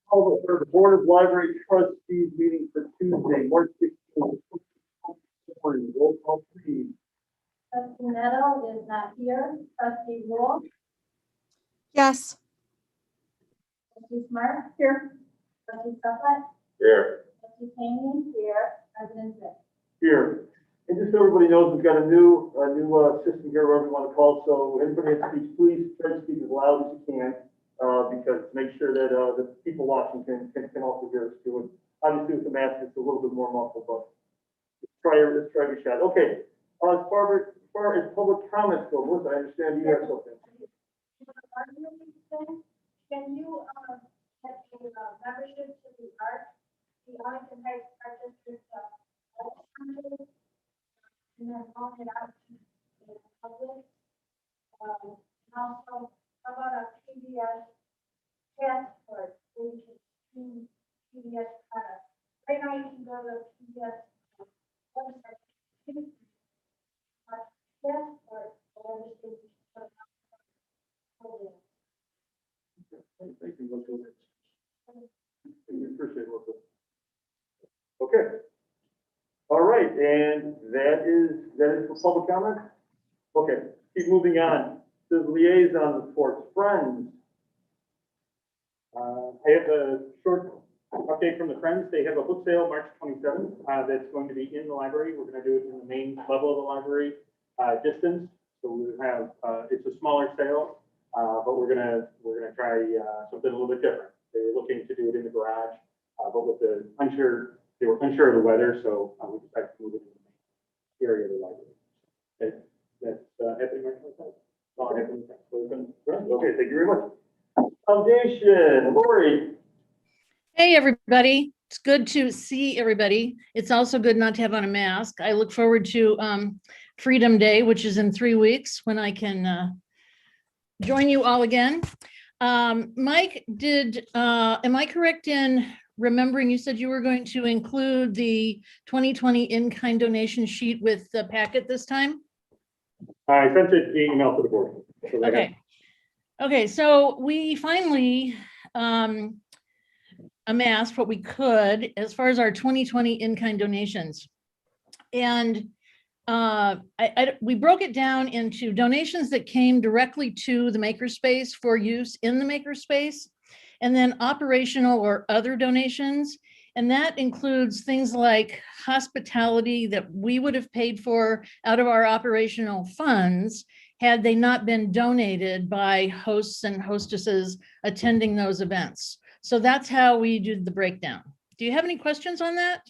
Call for the Board of Library Trustees meeting for Tuesday, March 16th. Roll call, please. Trustee Neto is not here. Trustee Rule, Yes. trustee Smart. Here. Trustee Suffett, Here. trustee Kane. Here. President Vick. Here. And just so everybody knows, we've got a new system here, whatever you want to call it. So anybody that speaks, please try to speak as loud as you can, because make sure that the people watching can also hear us too. And obviously with the mask, it's a little bit more muffled, but let's try your shot. Okay. As far as public comments go, Melissa, I understand you have something. Can you get a membership to the art and art district and then loan it out to the public? And also, how about a PBS passport where you can do PBS products? Right now, you can go to the PBS website. Passport, or Thank you, Melissa. We appreciate it. Okay. All right, and that is for public comment. Okay, keep moving on. The liaison reports, friends. I have a short update from the Friends. They have a book sale March 27th that's going to be in the library. We're going to do it in the main level of the library distance. So we have it's a smaller sale, but we're gonna try something a little bit different. They were looking to do it in the garage, but with the they were unsure of the weather, so we decided to move it in the main area of the library. That's happening March 27th. All happening. Okay, thank you very much. Foundation, Lori. Hey, everybody. It's good to see everybody. It's also good not to have on a mask. I look forward to Freedom Day, which is in 3 weeks, when I can join you all again. Mike, am I correct in remembering you said you were going to include the 2020 in-kind donation sheet with the packet this time? I sent it via email to the board. So Okay. Okay, so we finally amassed what we could as far as our 2020 in-kind donations. And we broke it down into donations that came directly to the makerspace for use in the makerspace, and then operational or other donations. And that includes things like hospitality that we would have paid for out of our operational funds had they not been donated by hosts and hostesses attending those events. So that's how we did the breakdown. Do you have any questions on that?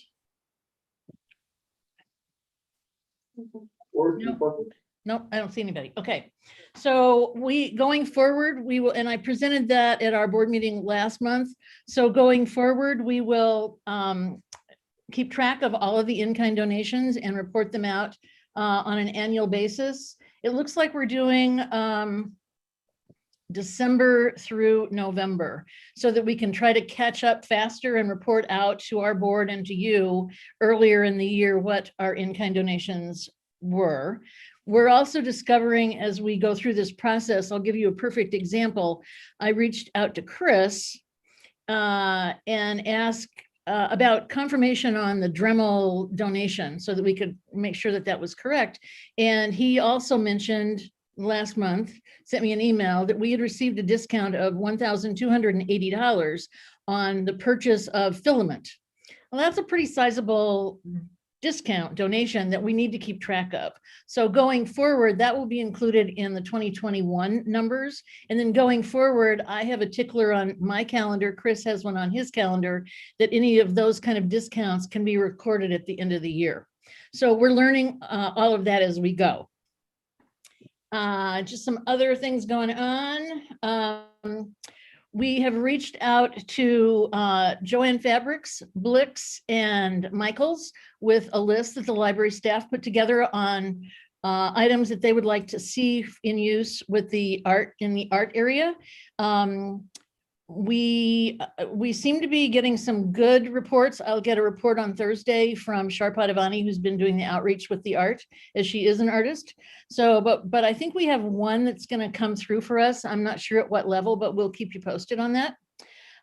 Nope, I don't see anybody. Okay. So going forward, we will, and I presented that at our board meeting last month. So going forward, we will keep track of all of the in-kind donations and report them out on an annual basis. It looks like we're doing December through November so that we can try to catch up faster and report out to our board and to you earlier in the year what our in-kind donations were. We're also discovering as we go through this process, I'll give you a perfect example. I reached out to Chris and asked about confirmation on the Dremel donation so that we could make sure that that was correct. And he also mentioned last month, sent me an email that we had received a discount of $1,280 on the purchase of filament. Well, that's a pretty sizable discount donation that we need to keep track of. So going forward, that will be included in the 2021 numbers. And then going forward, I have a tickler on my calendar, Chris has one on his calendar, that any of those kind of discounts can be recorded at the end of the year. So we're learning all of that as we go. Just some other things going on. we have reached out to Joanne Fabrics, Blix, and Michaels with a list that the library staff put together on items that they would like to see in use with the art in the art area. We seem to be getting some good reports. I'll get a report on Thursday from Sharpa Devani, who's been doing the outreach with the art, as she is an artist. So, but I think we have one that's going to come through for us. I'm not sure at what level, but we'll keep you posted on that.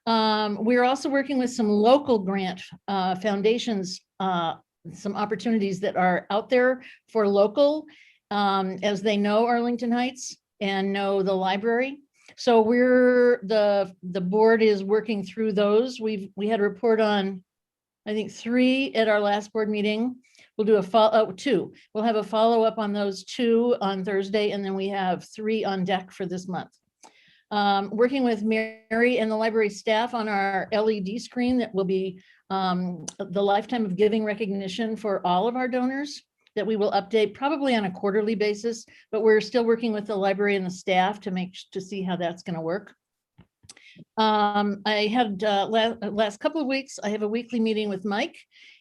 We're also working with some local grant foundations, some opportunities that are out there for local, as they know Arlington Heights and know the library. So the board is working through those. We had a report on, I think, 3 at our last board meeting. We'll do a 2. We'll have a follow-up on those 2 on Thursday, and then we have 3 on deck for this month. Working with Mary and the library staff on our LED screen that will be the lifetime of giving recognition for all of our donors, that we will update probably on a quarterly basis, but we're still working with the library and the staff to see how that's going to work. I had last couple of weeks, I have a weekly meeting with Mike,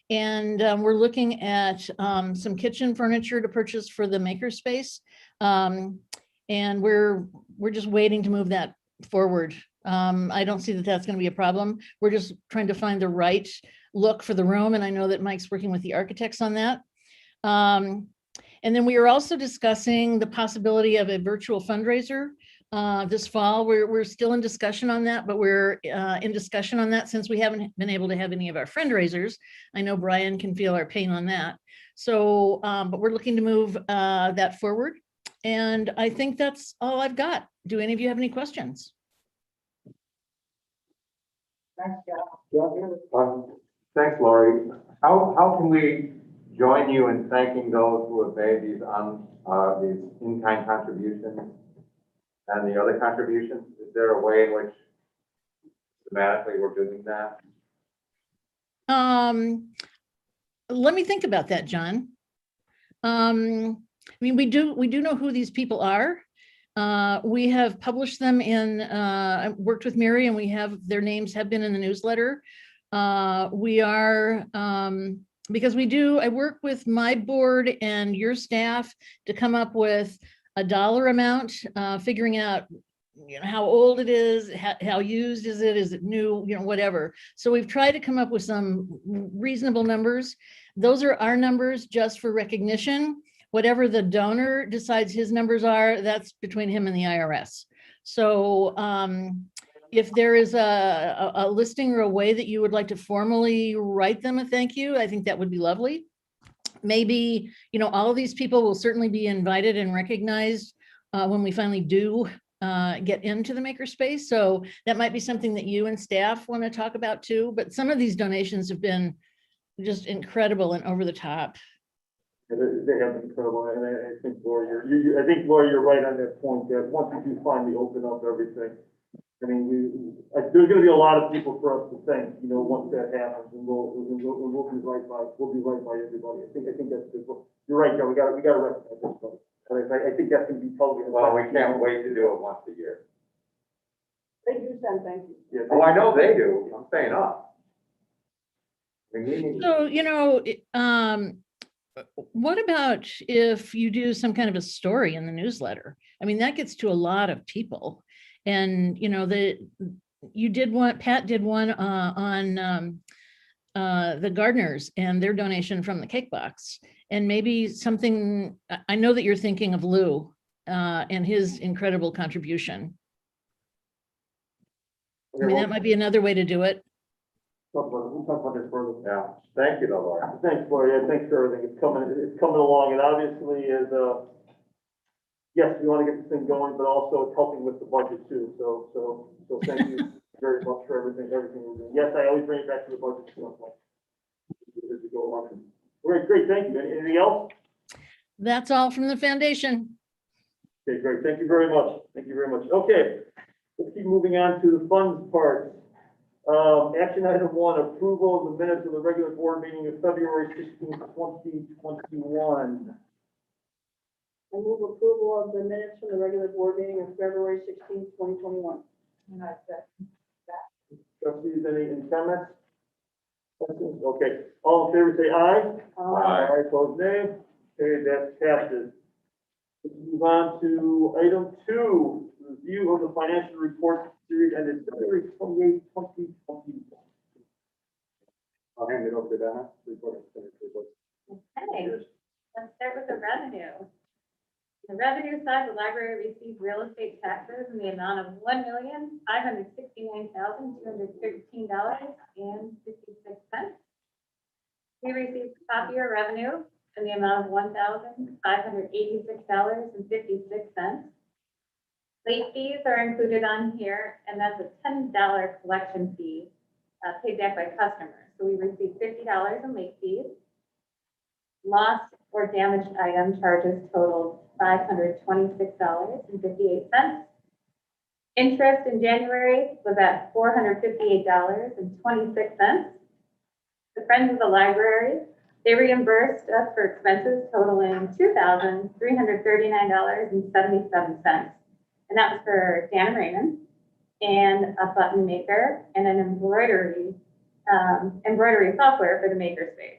and we're looking at some kitchen furniture to purchase for the makerspace. And we're just waiting to move that forward. I don't see that that's going to be a problem. We're just trying to find the right look for the room, and I know that Mike's working with the architects on that. And then we are also discussing the possibility of a virtual fundraiser this fall. We're still in discussion on that, but we're in discussion on that since we haven't been able to have any of our fundraisers. I know Brian can feel our pain on that. So, but we're looking to move that forward. And I think that's all I've got. Do any of you have any questions? Thanks, Cal. Thanks, Lori. How can we join you in thanking those who have made these in-kind contributions and the other contributions? Is there a way in which systematically we're doing that? Let me think about that, John. I mean, we do know who these people are. We have published them in, I worked with Mary, and we have, their names have been in the newsletter. We are, because I work with my board and your staff to come up with a dollar amount, figuring out, how old it is, how used is it new, whatever. So we've tried to come up with some reasonable numbers. Those are our numbers just for recognition. Whatever the donor decides his numbers are, that's between him and the IRS. So if there is a listing or a way that you would like to formally write them a thank you, I think that would be lovely. Maybe, all of these people will certainly be invited and recognized when we finally do get into the makerspace. So that might be something that you and staff want to talk about too. But some of these donations have been just incredible and over the top. They have been incredible, and I think, Laura, you're right on that point, that once we do finally open up everything, I mean, there's gonna be a lot of people for us to thank, once that happens, and we'll be right by everybody. I think that's good. You're right, Joe, we gotta recognize everybody. And I think that's gonna be totally. Well, we can't wait to do it once a year. They do send thank you. Yeah, Oh, I know they do. I'm saying us. We need. So, what about if you do some kind of a story in the newsletter? I mean, that gets to a lot of people. And, Pat did one on the gardeners and their donation from the cake box. And maybe something, I know that you're thinking of Lou and his incredible contribution. I mean, that might be another way to do it. We'll talk about this further. Yeah. Thank you, though, Laura. Thanks, Laura. Yeah, thanks for everything. It's coming along, and obviously is, yes, we want to get this thing going, but also it's helping with the budget too. So thank you very much for everything we're doing. Yes, I always bring it back to the budget too. As we go along. Great, thank you. Anything else? That's all from the foundation. Okay, great. Thank you very much. Okay, let's keep moving on to the funds part. Action item 1, approval of the minutes of the regular board meeting of February 16th, 2021. I move approval of the minutes from the regular board meeting of February 16th, 2021. And I said, Trustees, any comments? Questions? Okay, all in favor, say aye. Aye. Opposed, nay. Okay, that passes. Let's move on to item 2, review of the financial report period ended February 28, 2021. I'll hand it over to Donna. Report. okay, let's start with the revenue. The revenue side, the library received real estate taxes in the amount of $1,569,213.56. We received copier revenue in the amount of $1,586.56. Late fees are included on here, and that's a $10 collection fee paid back by customers. So we received $50 in late fees. Lost or damaged item charges totaled $526.58. Interest in January was at $458.26. The Friends of the Library, they reimbursed us for expenses totaling $2,339.77. And that was for Dan and Raymond, and a button maker, and an embroidery software for the makerspace.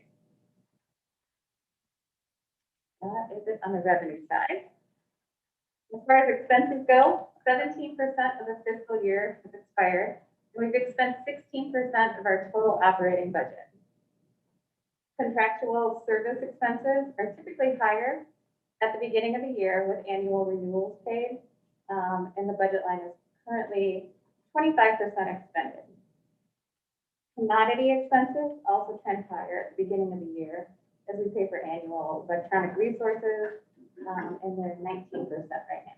That is it on the revenue side. As far as expenses go, 17% of the fiscal year has expired, and we've expensed 16% of our total operating budget. Contractual service expenses are typically higher at the beginning of the year with annual renewals paid, and the budget line is currently 25% expended. Commodity expenses also trend higher at the beginning of the year as we pay for annual electronic resources, and they're 19% right now.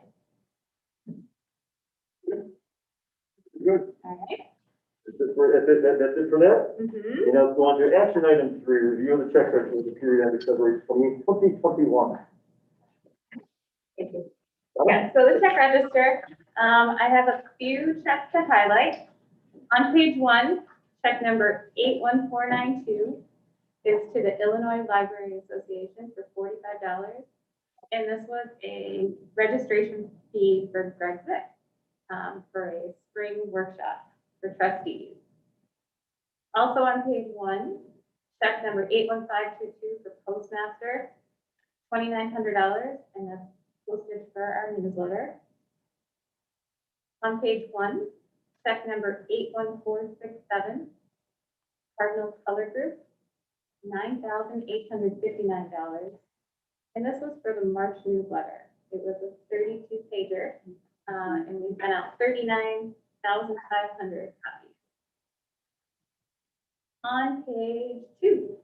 Good. All right. That's it for that. Mm-hmm. And now go on to action item 3, review of the check record for the period ended February 28, 2021. Thank you. Yeah, so the check register, I have a few checks to highlight. On page 1, check number 81492 is to the Illinois Library Association for $45. And this was a registration fee for Greg Vick, for a spring workshop for trustees. Also on page 1, check number 81522 for Postmaster, $2,900, and that's postage for our newsletter. On page 1, check number 81467, Cardinal Color Group, $9,859. And this was for the March newsletter. It was a 32-pager, and we sent out 39,500 copies. On page 2,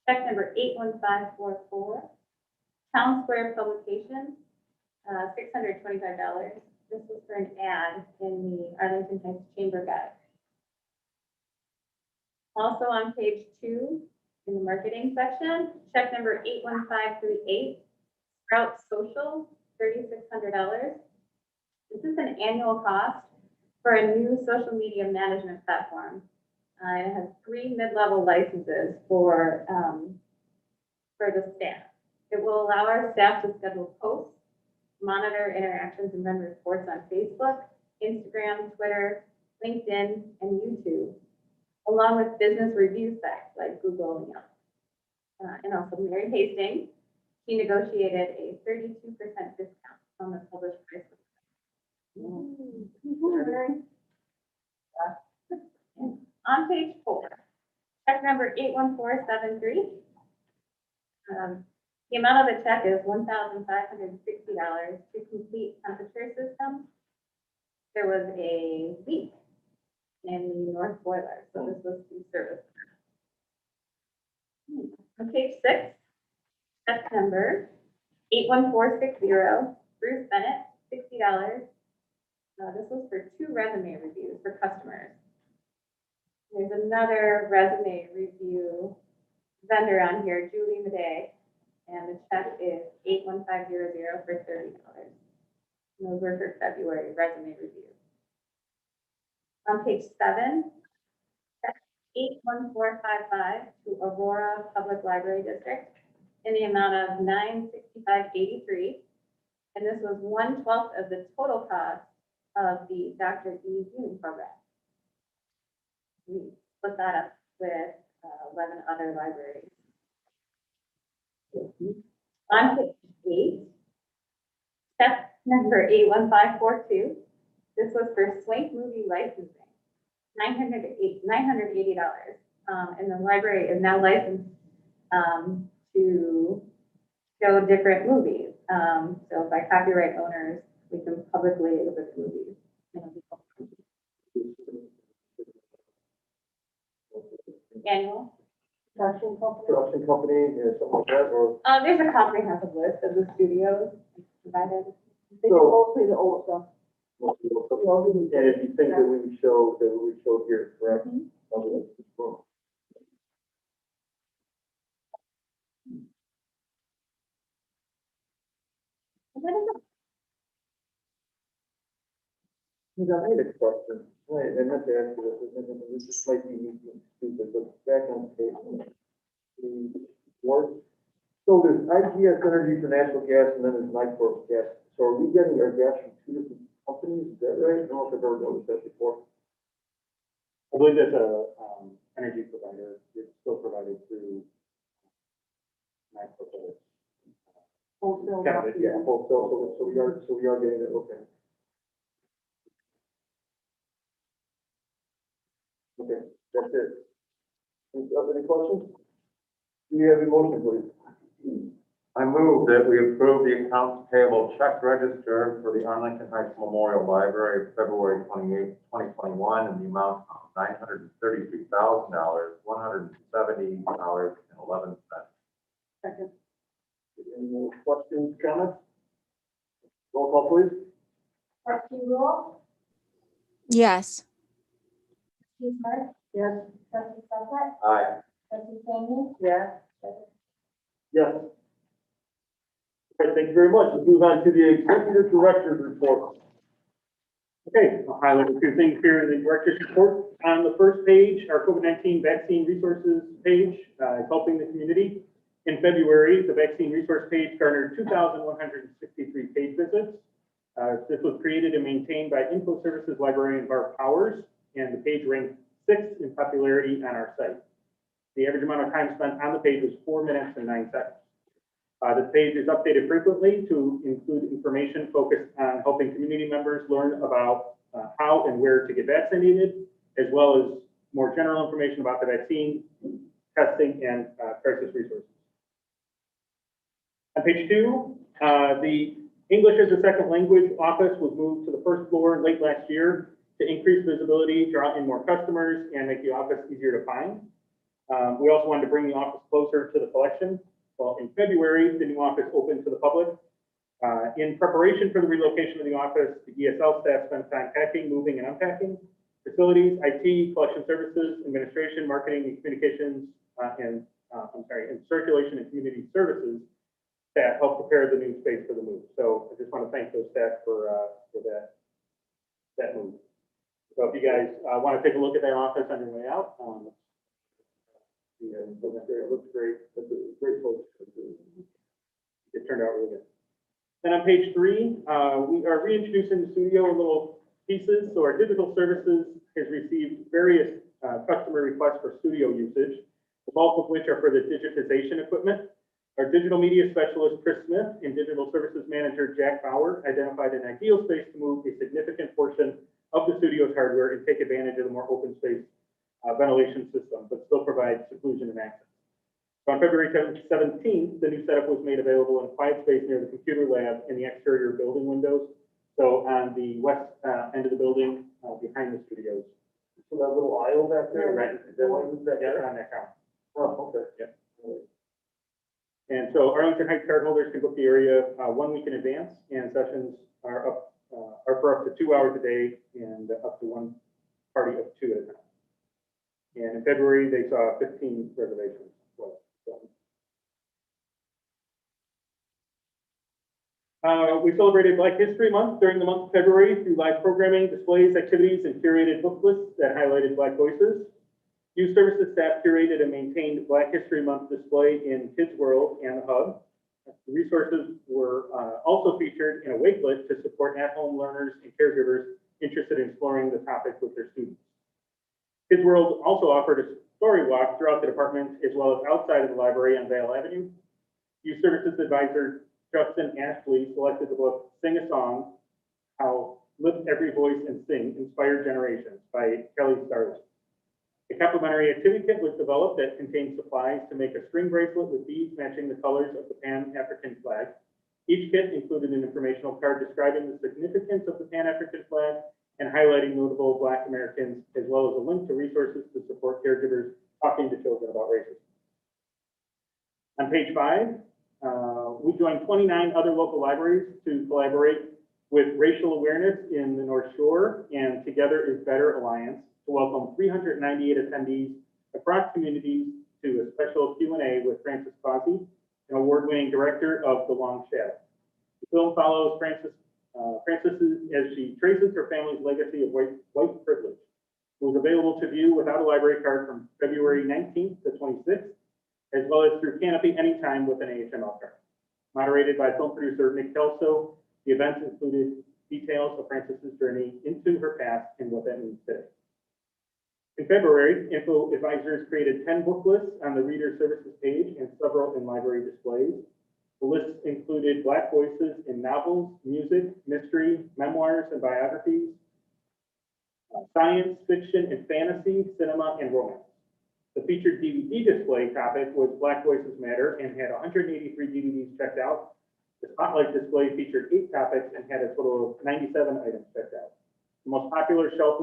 check number 81544, Town Square Publications, $625. This was for an ad in the Arlington Heights Chamber Guide. Also on page 2, in the marketing section, check number 81538, Sprout Social, $3,600. This is an annual cost for a new social media management platform. It has 3 mid-level licenses for the staff. It will allow our staff to schedule posts, monitor interactions, and run reports on Facebook, Instagram, Twitter, LinkedIn, and YouTube, along with business review sites like Google and Yelp. And also Mary Hastings, she negotiated a 32% discount on the published price. On page 4, check number 81473. The amount of the check is $1,560 to complete temperature system. There was a leak in the north boiler, so this was to service. On page 6, check number 81460, Bruce Bennett, $60. This was for 2 resume reviews for customers. There's another resume review vendor on here, Julie Madej, and the check is 81500 for $30. And those were for February resume reviews. On page 7, check 81455 to Aurora Public Library District in the amount of $965.83. And this was 1/12 of the total cost of the Dr. E's Union Program. We split that up with 11 other libraries. On page 8, step number 81542, this was for Swank movie licensing, $980. And the library is now licensed to show different movies. So by copyright owners, we can publicly exhibit movies. Annual. Production company. Production company, something like that, or? There's a comprehensive list of the studios provided. They do mostly the old stuff. And if you think that we would show, here, correct? I had a question. Right, I meant to ask you this, and this might be me being stupid, but back on page, the work. So there's IGS Energy for natural gas, and then there's Nitro gas. So are we getting our gas from two different companies? Is that right? I don't know if I've ever noticed that before. I believe that's a energy provider. It's still provided through Microsoft. Wholesale. Kind of, yeah. Wholesale, so we are getting it, okay. Okay, that's it. Any questions? Do you have a motion, please? I move that we approve the accounts payable check register for the Arlington Heights Memorial Library, February 28, 2021, in the amount of $933,000, $170.11. Second. Any more questions, comments? Roll call, please. Trustee Rule? Yes. Trustee Smith? Yes. Trustee Southwood? Aye. Trustee Stanley? Yes. Yes. All right, thank you very much. Let's move on to the executive director's report. Okay, I'll highlight a few things here in the director's report. On the first page, our COVID-19 vaccine resources page is helping the community. In February, the vaccine resource page garnered 2,163 page visits. This was created and maintained by Info Services librarian Barb Powers, and the page ranked 6th in popularity on our site. The average amount of time spent on the page was 4 minutes and 9 seconds. The page is updated frequently to include information focused on helping community members learn about how and where to get vaccinated, as well as more general information about the vaccine, testing, and crisis resources. On page 2, the English as a Second Language office was moved to the first floor late last year to increase visibility, draw in more customers, and make the office easier to find. We also wanted to bring the office closer to the collection. Well, in February, the new office opened to the public. In preparation for the relocation of the office, the ESL staff spent time packing, moving, and unpacking. Facilities, IT, collection services, administration, marketing, and communications, and circulation and community services staff helped prepare the new space for the move. So I just want to thank those staff for that move. So if you guys want to take a look at that office on your way out, it looks great. It's a great place. It turned out really good. Then on page 3, we are reintroducing the studio in little pieces. So our digital services has received various customer requests for studio usage, the bulk of which are for the digitization equipment. Our digital media specialist, Chris Smith, and digital services manager, Jack Bauer, identified an ideal space to move a significant portion of the studio's hardware and take advantage of the more open space ventilation system, but still provide seclusion and access. So on February 17th, the new setup was made available in a quiet space near the computer lab in the exterior building windows. So on the west end of the building, behind the studios. So that little aisle back there, Right. Is that what is that? Yeah, on that count. Oh, okay. Yep. And so Arlington Heights cardholders can book the area 1 week in advance, and sessions are for up to 2 hours a day and up to one party of 2 at a time. And in February, they saw 15 reservations. Well, we celebrated Black History Month during the month of February through live programming, displays, activities, and curated book lists that highlighted Black voices. Youth Services staff curated and maintained Black History Month display in Kids World and the Hub. The resources were also featured in a wakelet to support at-home learners and caregivers interested in exploring the topic with their students. Kids World also offered a story walk throughout the department as well as outside of the library on Vale Avenue. Youth Services Advisor Justin Ashley selected the book Sing a Song, How Lift Every Voice and Sing, Inspire Generations by Kelly Starley. A complimentary activity kit was developed that contains supplies to make a string bracelet with beads matching the colors of the Pan-African flag. Each kit included an informational card describing the significance of the Pan-African flag and highlighting notable Black Americans, as well as a link to resources to support caregivers talking to children about racism. On page 5, we joined 29 other local libraries to collaborate with Racial Awareness in the North Shore and Together is Better Alliance to welcome 398 attendees across communities to a special Q&A with Frances Causey, an award-winning director of The Long Shadow. The film follows Frances as she traces her family's legacy of white privilege. It was available to view without a library card from February 19th to 26th, as well as through Canopy anytime with an AHML card. Moderated by film producer Nick Kelso, the event included details of Frances's journey into her past and what that means today. In February, Info Advisors created 10 book lists on the Reader Services page and several in library displays. The lists included Black voices in novels, music, mystery, memoirs, and biographies, science, fiction, and fantasy, cinema, and romance. The featured DVD display topic was Black Voices Matter and had 183 DVDs checked out. The Spotlight display featured 8 topics and had a total of 97 items checked out. The most popular shelf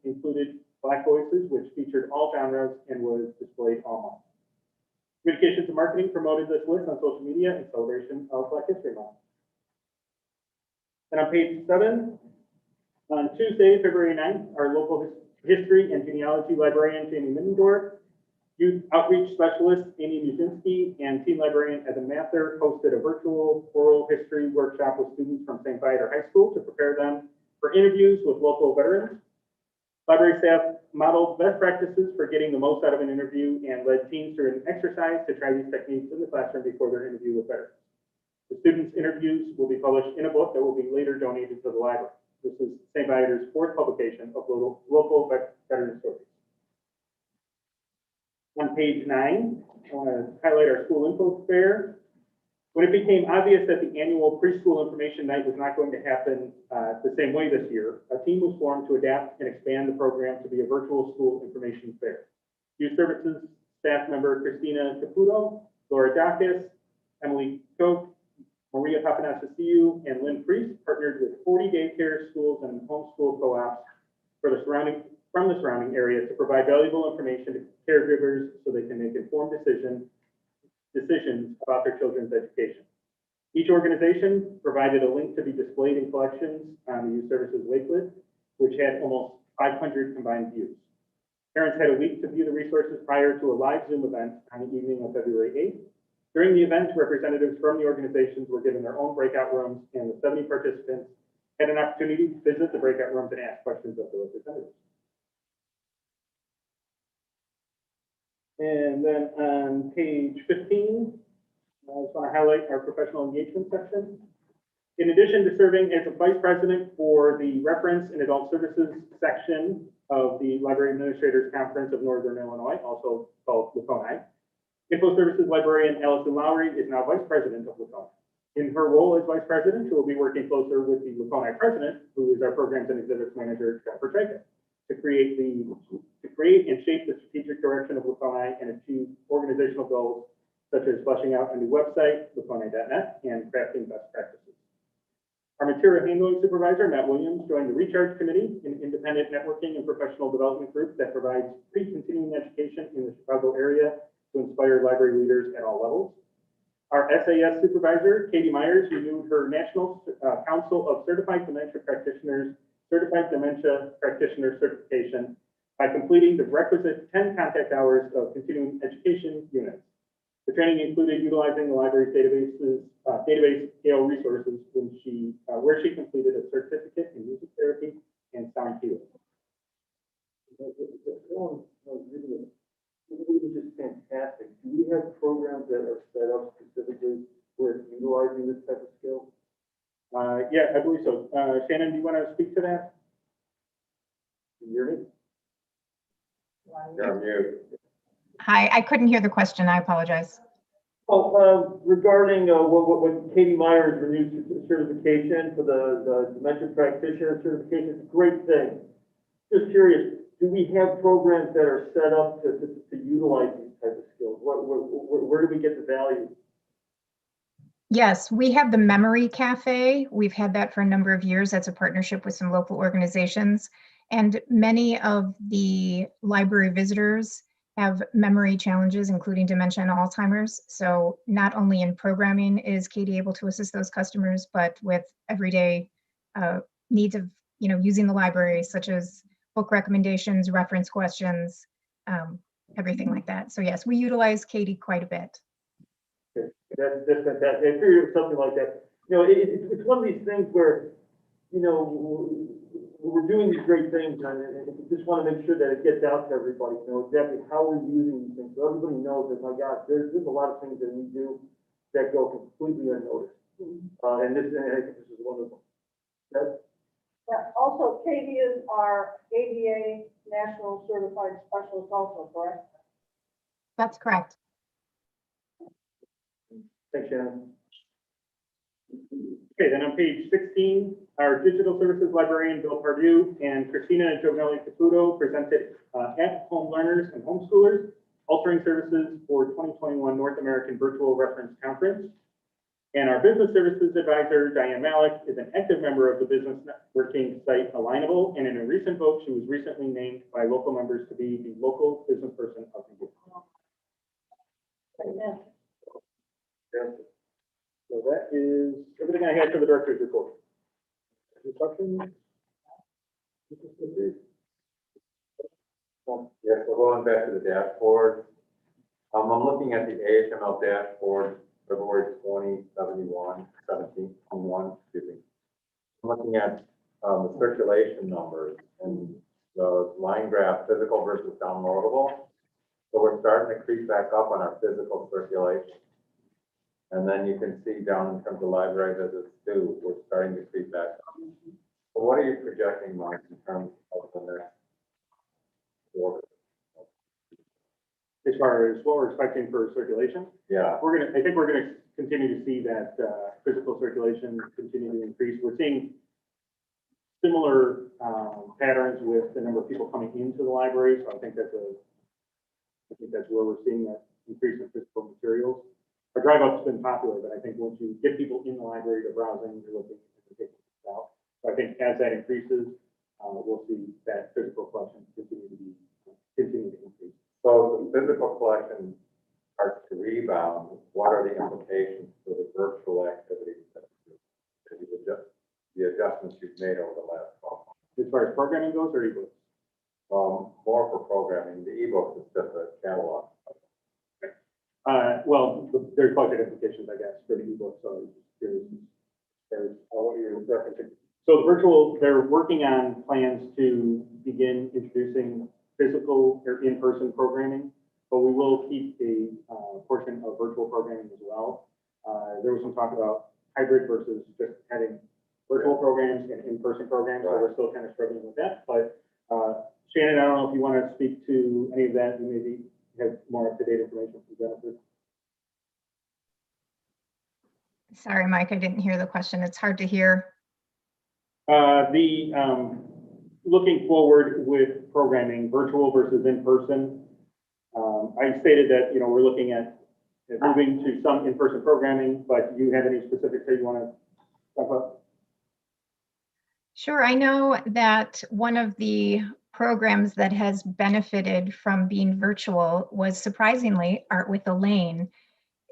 included Black Voices, which featured all genres and was displayed all month. Communications and Marketing promoted this list on social media in celebration of Black History Month. And on page 7, on Tuesday, February 9th, our local history and genealogy librarian, Jamie Middendorf, youth outreach specialist, Amy Muzinski, and teen librarian, Evan Mather, hosted a virtual oral history workshop with students from St. Viator High School to prepare them for interviews with local veterans. Library staff modeled best practices for getting the most out of an interview and led teams through an exercise to try these techniques in the classroom before their interview with veterans. The students' interviews will be published in a book that will be later donated to the library. This is St. Viator's 4th publication of local veteran stories. On page 9, I want to highlight our school info fair. When it became obvious that the annual preschool information night was not going to happen the same way this year, a team was formed to adapt and expand the program to be a virtual school information fair. Youth Services staff member Christina Caputo, Laura Dacus, Emily Koch, Maria Papanasasiou, and Lynn Priest partnered with 40 daycare schools and homeschool co-ops from the surrounding area to provide valuable information to caregivers so they can make informed decisions about their children's education. Each organization provided a link to be displayed in collections on the Youth Services waitlist, which had almost 500 combined views. Parents had a week to view the resources prior to a live Zoom event on the evening of February 8th. During the event, representatives from the organizations were given their own breakout rooms, and the 70 participants had an opportunity to visit the breakout rooms and ask questions of the representatives. And then on page 15, I just want to highlight our professional engagement section. In addition to serving as a vice president for the Reference and Adult Services section of the Library Administrators Conference of Northern Illinois, also called LACONI, Info Services librarian Allison Lowry is now vice president of LACONI. In her role as vice president, she will be working closer with the LACONI president, who is our programs and exhibits manager, Jennifer Traker, to create and shape the strategic direction of LACONI and achieve organizational goals such as fleshing out a new website, laconi.net, and crafting best practices. Our material handling supervisor, Matt Williams, joined the Recharge Committee, an independent networking and professional development group that provides pre-continuing education in the Chicago area to inspire library leaders at all levels. Our SAS supervisor, Katie Myers, renewed her National Council of Certified Dementia Practitioners Certified Dementia Practitioner certification by completing the requisite 10 contact hours of continuing education units. The training included utilizing the library's database scale resources where she completed a certificate in music therapy and sound healing. It is fantastic. Do we have programs that are set up specifically for utilizing this type of skill? Yeah, I believe so. Shannon, do you want to speak to that? Can you hear me? You're on mute. Hi, I couldn't hear the question. I apologize. Oh, regarding, what Katie Myers renewed certification for the dementia practitioner certification, it's a great thing. Just curious, do we have programs that are set up to utilize these type of skills? Where do we get the value? Yes, we have the Memory Cafe. We've had that for a number of years. That's a partnership with some local organizations. And many of the library visitors have memory challenges, including dementia and Alzheimer's. So not only in programming is Katie able to assist those customers, but with everyday needs of, using the library, such as book recommendations, reference questions, everything like that. So yes, we utilize Katie quite a bit. That's fantastic. I figured it was something like that. It's one of these things where, we're doing these great things, and we just want to make sure that it gets out to everybody, exactly how we're using these things, so everybody knows that, my God, there's a lot of things that we do that go completely unnoticed. And I think this is one of them. Yes? Yeah, also Katie is our ADA National Certified Specialist also, correct? That's correct. Thanks, Shannon. Okay, then on page 16, our digital services librarian, Bill Pardue, and Christina Giovinelli Caputo presented at-home learners and homeschoolers, altering services for 2021 North American Virtual Reference Conference. And our business services advisor, Diane Malik, is an active member of the business networking site Alignable, and in a recent vote, she was recently named by local members to be the local business person of the year. Amen. Yes. So that is everything I had for the director's report. Any questions? Yes, we're going back to the dashboard. I'm looking at the AHML dashboard, February 1721, excuse me. I'm looking at the circulation numbers and the line graph, physical versus downloadable. So we're starting to creep back up on our physical circulation. And then you can see down in terms of library visits too, we're starting to creep back up. So what are you projecting, Mike, in terms of the next quarter? As far as what we're expecting for circulation, Yeah, I think we're gonna continue to see that physical circulation continue to increase. We're seeing similar patterns with the number of people coming into the library, so I think that's where we're seeing that increase in physical materials. Our drive up's been popular, but I think once you get people in the library, they're browsing, they're looking at the things out. So I think as that increases, we'll see that physical collection continue to increase. so the physical collection starts to rebound. What are the implications for the virtual activities that you do? The adjustments you've made over the last 12 months? As far as programming goes, or ebooks? More for programming. The ebook is just a catalog. Well, there's budget implications, I guess, for the ebook, so there's what you're referencing. So the virtual, they're working on plans to begin introducing physical or in-person programming, but we will keep a portion of virtual programming as well. There was some talk about hybrid versus just having virtual programs and in-person programs, so we're still kind of struggling with that. But Shannon, I don't know if you want to speak to any of that. You maybe have more up-to-date information from Jennifer. Sorry, Mike, I didn't hear the question. It's hard to hear. Looking forward with programming, virtual versus in-person. I stated that, we're looking at moving to some in-person programming, but do you have any specifics that you want to talk about? Sure, I know that one of the programs that has benefited from being virtual was surprisingly Art with Elaine.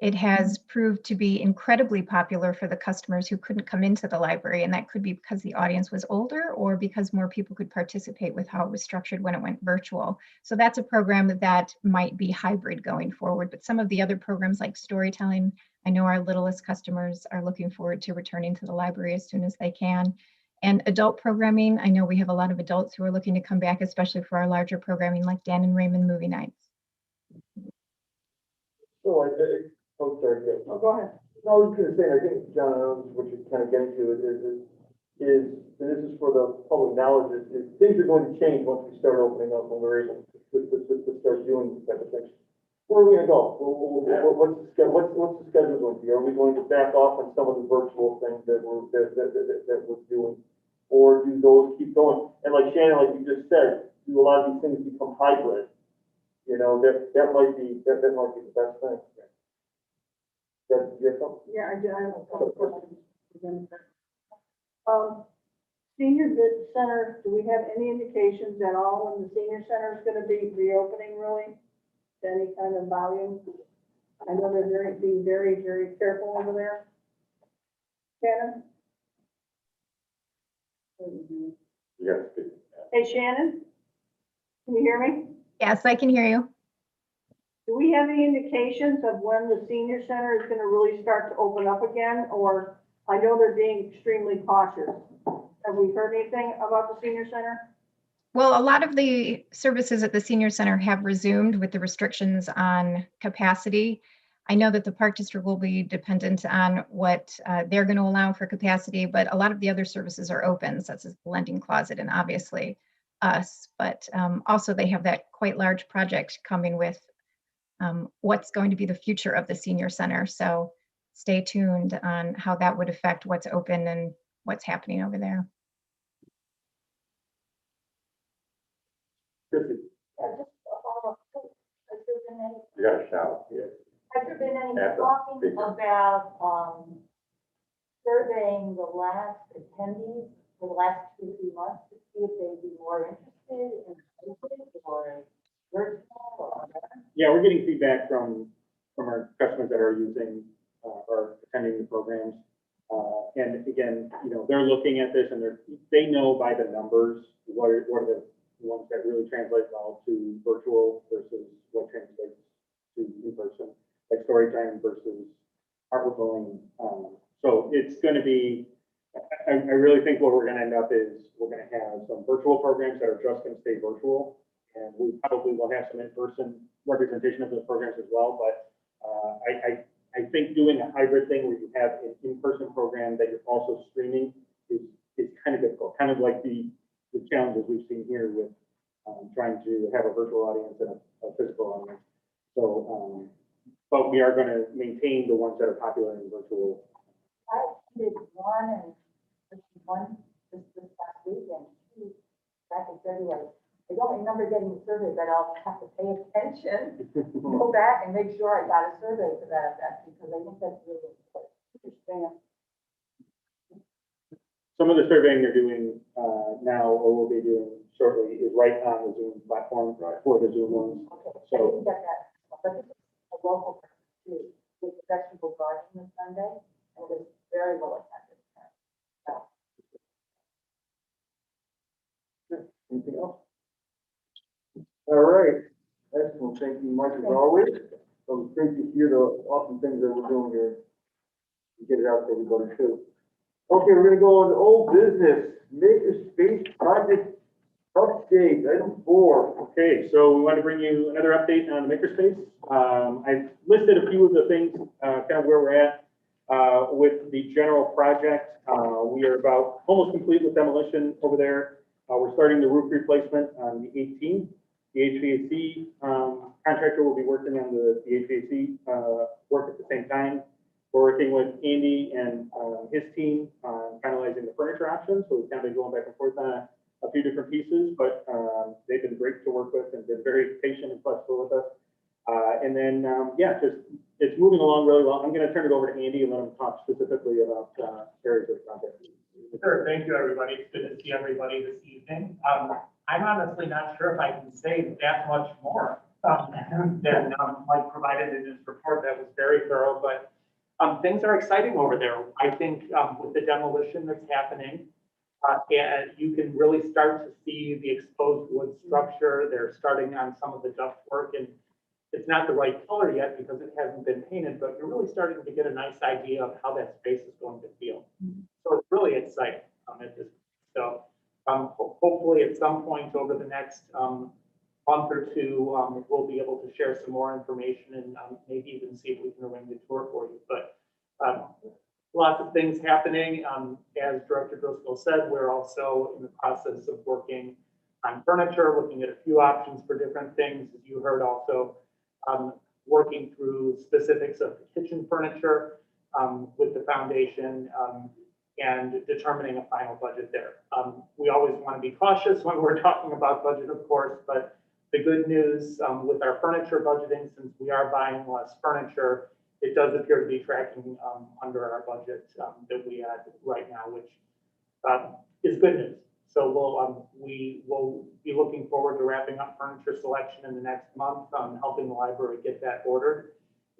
It has proved to be incredibly popular for the customers who couldn't come into the library, and that could be because the audience was older or because more people could participate with how it was structured when it went virtual. So that's a program that might be hybrid going forward, but some of the other programs like storytelling, I know our littlest customers are looking forward to returning to the library as soon as they can. And adult programming, I know we have a lot of adults who are looking to come back, especially for our larger programming like Dan and Raymond movie nights. So oh, sorry, good. Oh, go ahead. No, I was gonna say, I think, John, what you're kind of getting to is is, and this is for the public knowledge, is things are going to change once we start opening up, when we're able to start doing this type of thing. Where are we gonna go? What's the schedule going to be? Are we going to back off on some of the virtual things that we're doing? Or do those keep going? And like Shannon, like you just said, do a lot of these things become hybrid? You know, that might be the best thing. You have something? Yeah, I do, I have a couple of questions. Senior center, do we have any indications at all when the senior center is gonna be reopening really? To any kind of volume? I know they're being very, very careful over there. Shannon? Yes. Hey, Shannon? Can you hear me? Yes, I can hear you. Do we have any indications of when the senior center is gonna really start to open up again? Or I know they're being extremely cautious. Have we heard anything about the senior center? Well, a lot of the services at the senior center have resumed with the restrictions on capacity. I know that the Park District will be dependent on what they're going to allow for capacity, but a lot of the other services are open, such as the lending closet and obviously us. But also they have that quite large project coming with what's going to be the future of the senior center. So stay tuned on how that would affect what's open and what's happening over there. Chrissy? Just a follow-up. Has there been any, You gotta shout, yeah. has there been any After talking speaker. about, surveying the last attendees for the last 2 or 3 months to see if they'd be more interested in hybrid or virtual or whatever? Yeah, we're getting feedback from our customers that are using, or attending the programs. And again, you know, they're looking at this and they know by the numbers, what are the ones that really translate well to virtual versus what translates to in person, like story time versus art going. So it's going to be, I really think what we're going to end up is we're going to have some virtual programs that are just going to stay virtual. And we probably will have some in-person representation of those programs as well. But I think doing a hybrid thing where you have an in-person program that you're also streaming is kind of difficult, kind of like the challenges we've seen here with trying to have a virtual audience and a physical audience. So, but we are going to maintain the ones that are popular in virtual. I did one this past week and 2 back in February. I don't remember getting the survey, but I'll have to pay attention, go back and make sure I got a survey to that effect, because I think that's really important. Some of the surveying they're doing now, or will be doing shortly, is right on the Zoom platform for the Zoom ones. Okay, I So, didn't get that, but this is a local person too, with the vegetable garden this Sunday, and it was very well attended. So, Anything else? All right, excellent, thank you much as always. So it's great to hear the awesome things that we're doing here. To get it out to everybody too. Okay, we're gonna go on to old business, makerspace project update, item 4. okay, so we want to bring you another update on the makerspace. I've listed a few of the things, kind of where we're at with the general project. We are about almost complete with demolition over there. We're starting the roof replacement on the 18th. The HVAC contractor will be working on the HVAC work at the same time. We're working with Andy and his team on finalizing the furniture options. So we've kind of been going back and forth on a few different pieces, but they've been great to work with and been very patient and flexible with us. And then, yeah, just it's moving along really well. I'm going to turn it over to Andy and let him talk specifically about areas of the project. Sure, thank you, everybody. It's good to see everybody this evening. I'm honestly not sure if I can say that much more than Mike provided in his report. That was very thorough, but things are exciting over there. I think with the demolition that's happening, and you can really start to see the exposed wood structure. They're starting on some of the duct work, and it's not the right color yet because it hasn't been painted, but you're really starting to get a nice idea of how that space is going to feel. So it's really exciting at this point. So hopefully at some point over the next month or two, we'll be able to share some more information and maybe even see if we can arrange a tour for you. But a lots of things happening. As Director Driscoll said, we're also in the process of working on furniture, looking at a few options for different things. As you heard also, working through specifics of the kitchen furniture with the foundation and determining a final budget there. We always want to be cautious when we're talking about budget, of course, but the good news with our furniture budgeting, since we are buying less furniture, it does appear to be tracking under our budget that we had right now, which is good news. So we will be looking forward to wrapping up furniture selection in the next month, helping the library get that ordered.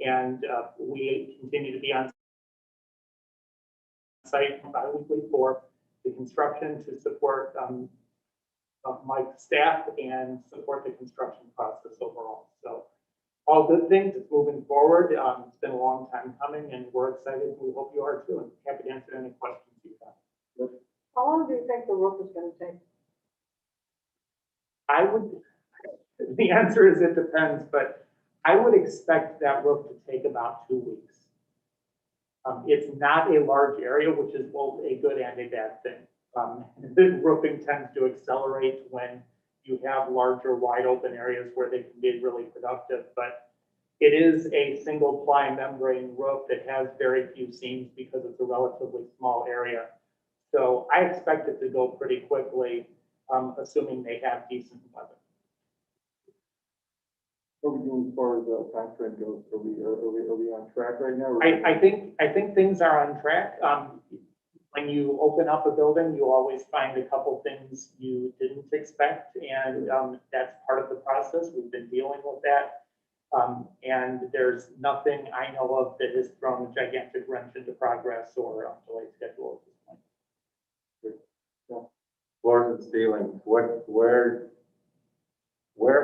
And we continue to be on site bi-weekly for the construction to support Mike's staff and support the construction process overall. So all good things, it's moving forward. It's been a long time coming and we're excited. We hope you are too, and happy to answer any questions you have. How long do you think the roof is gonna take? The answer is it depends, but I would expect that roof to take about 2 weeks. It's not a large area, which is both a good and a bad thing. The roofing tends to accelerate when you have larger, wide open areas where they can be really productive, but it is a single ply membrane roof that has very few seams because it's a relatively small area. So I expect it to go pretty quickly, assuming they have decent weather. What are we doing as far as the time frame goes? Are we on track right now? I think things are on track. When you open up a building, you always find a couple things you didn't expect, and that's part of the process. We've been dealing with that. And there's nothing I know of that has thrown a gigantic wrench into progress or delayed schedule at this point. Floors and ceilings, where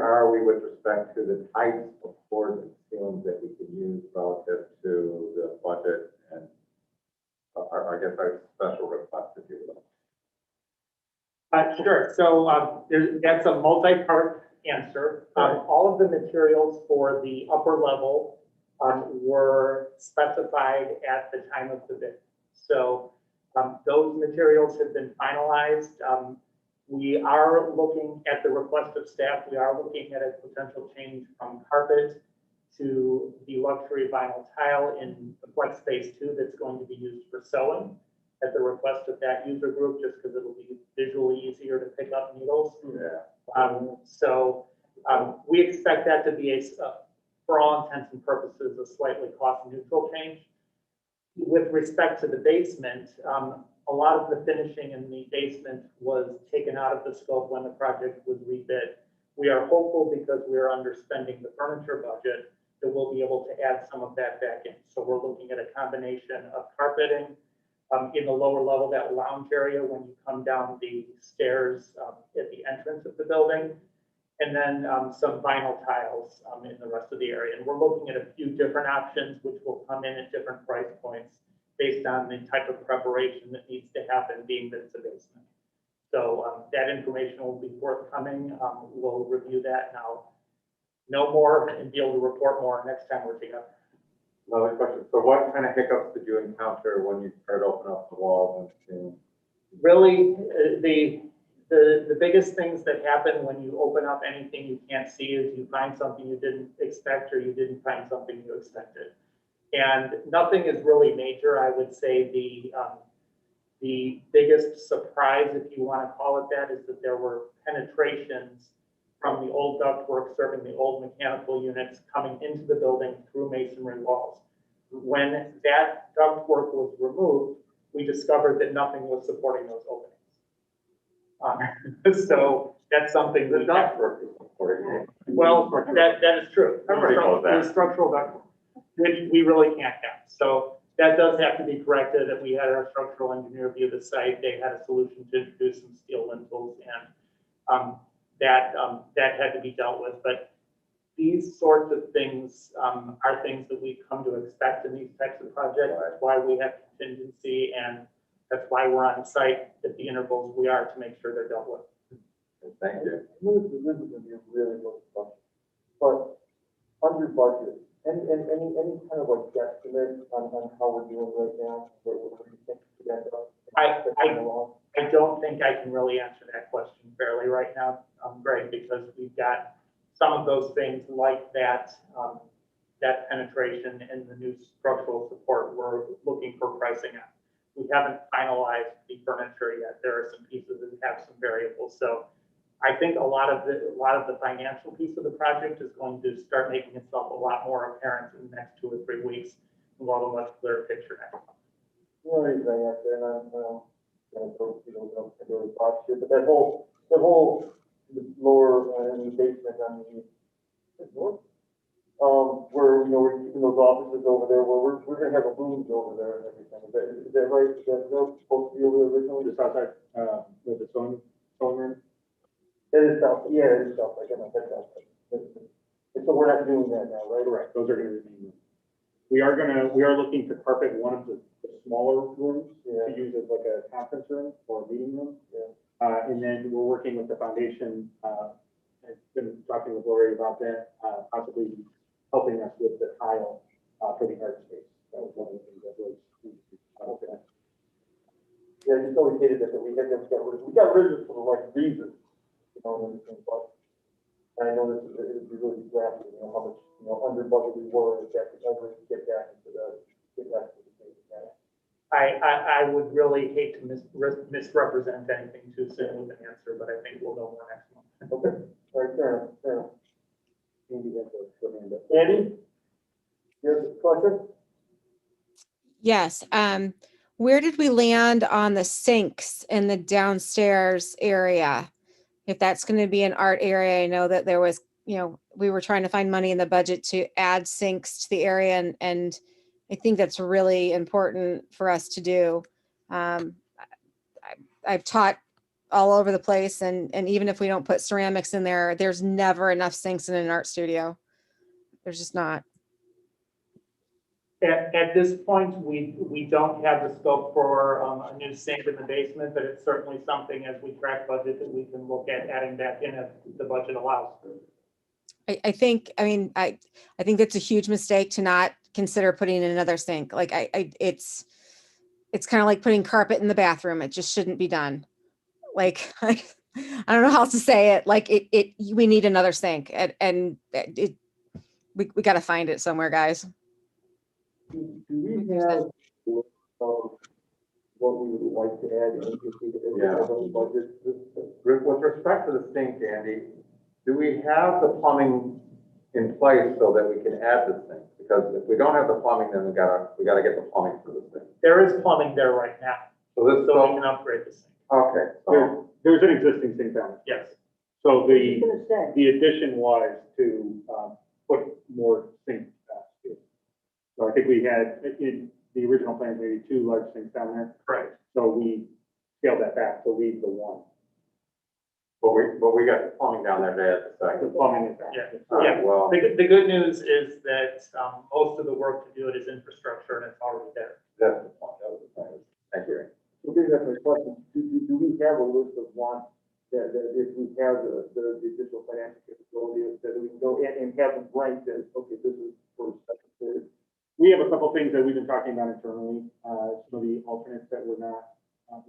are we with respect to the types of floors and ceilings that we can use relative to the budget and I guess our special request, if you will? Sure. So that's a multi-part answer. All of the materials for the upper level were specified at the time of the bid. So those materials have been finalized. We are looking at the request of staff. We are looking at a potential change from carpet to the luxury vinyl tile in the flex space 2 that's going to be used for sewing at the request of that user group, just because it'll be visually easier to pick up needles. Yeah. We expect that to be for all intents and purposes, a slightly cost neutral change. With respect to the basement, a lot of the finishing in the basement was taken out of the scope when the project was rebid. We are hopeful, because we are underspending the furniture budget, that we'll be able to add some of that back in. So we're looking at a combination of carpeting in the lower level, that lounge area when you come down the stairs at the entrance of the building, and then some vinyl tiles in the rest of the area. And we're looking at a few different options, which will come in at different price points based on the type of preparation that needs to happen, being that it's a basement. So that information will be forthcoming. We'll review that now. Know more and be able to report more next time we're together. Another question. So what kind of hiccups did you encounter when you started opening up the walls and Really, the biggest things that happen when you open up anything you can't see is you find something you didn't expect, or you didn't find something you expected. And nothing is really major. I would say the biggest surprise, if you want to call it that, is that there were penetrations from the old ductwork serving the old mechanical units coming into the building through masonry walls. When that ductwork was removed, we discovered that nothing was supporting those openings. So that's something the we ductwork is supporting? well, that is true. Everybody knows that. The structural ductwork, which we really can't count. So that does have to be corrected. That we had our structural engineer view the site. They had a solution to introduce some steel lintels, and that had to be dealt with. But these sorts of things are things that we've come to expect in these types of projects. That's why we have contingency, and that's why we're on site at the intervals we are, to make sure they're dealt with. Thank you. This is going to be a really low budget, but under budget, Any kind of like guesstimate on how we're doing right now, where we think we end up? I don't think I can really answer that question fairly right now, Greg, because we've got some of those things like that, that penetration and the new structural support we're looking for pricing on. We haven't finalized the furniture yet. There are some pieces that have some variables. So I think a lot of the financial piece of the project is going to start making itself a lot more apparent in the next 2 or 3 weeks. We'll have a much clearer picture next month. One reason I asked that, and I'm, gonna go, into box here, but that whole lower, in the basement on the north, where, we're keeping those offices over there, where we're gonna have a rooms over there and everything. Is that right? Is that supposed to be over there originally? Just outside, with the sewing room. It is south, yeah, it is south, I got my head south. And so we're not doing that now, right? Correct, those are gonna remain. We are looking to carpet one of the smaller rooms to use as like a conference room or a meeting room. Yeah. And then we're working with the foundation, I've been talking with Lori about that, possibly helping us with the tile, for the art space. That was one of the things that was. Okay. Yeah, I just always hated that we got rid of it for the right reason, and everything, but I know this is, it would be really drastic, how much, under budget we were, if that could ever get back into the, get back to the case. I would really hate to misrepresent anything too soon with an answer, but I think we'll know more next month. Okay, all right, fair enough, fair enough. Andy has a hand up. Andy? You have a question? Yes. Where did we land on the sinks in the downstairs area? If that's going to be an art area, I know that there was, we were trying to find money in the budget to add sinks to the area, and I think that's really important for us to do. I've taught all over the place, and even if we don't put ceramics in there, there's never enough sinks in an art studio. There's just not. At this point, we don't have the scope for a new sink in the basement, but it's certainly something as we track budget that we can look at adding back in if the budget allows. I think that's a huge mistake to not consider putting in another sink. Like it's kind of like putting carpet in the bathroom. It just shouldn't be done. Like, I don't know how else to say it. Like we need another sink, and we got to find it somewhere, guys. Do we have what we would like to add if we have a budget? With respect to the sink, Andy, do we have the plumbing in place so that we can add the sink? Because if we don't have the plumbing, then we gotta get the plumbing for the sink. There is plumbing there right now, So this, so we can upgrade the sink. okay. There's an existing sink down there. Yes. So the addition was to put more sink space. So I think we had, in the original plan, maybe 2 large sinks down there. Right. So we scaled that back to leave the one. But we got the plumbing down there to add the The second. plumbing is down. Yeah. All right, Yeah. well, The good news is that most of the work to do it is infrastructure and it's already there. that's the point. That was the point. Thank you. Okay, that's my question. Do we have a list of wants that if we have the additional financial capability, that we can go in and have them ranked as, okay, this is for second. We have a couple things that we've been talking about internally. Some of the alternates that were not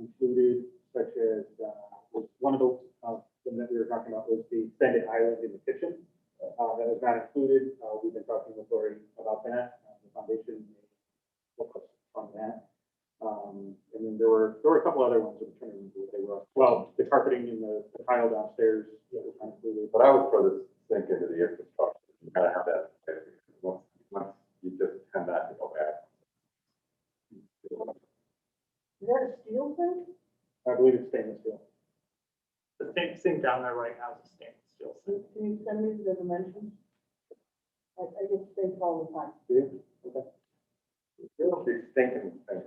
included, such as one of those that we were talking about was the extended island in the kitchen. That was not included. We've been talking with Lori about that. The foundation will focus on that. And then there were a couple other ones. I'm trying to remember what they were. Well, the carpeting in the tile downstairs was not included. But I would throw this sink into the infrastructure. You gotta have that. Once you just tend not to go back. Is that a steel thing? I believe it's stainless steel. The sink down there right now is a stainless steel sink. Can you send me the dimensions? I get things all the time. Okay. It'll be stinking thing.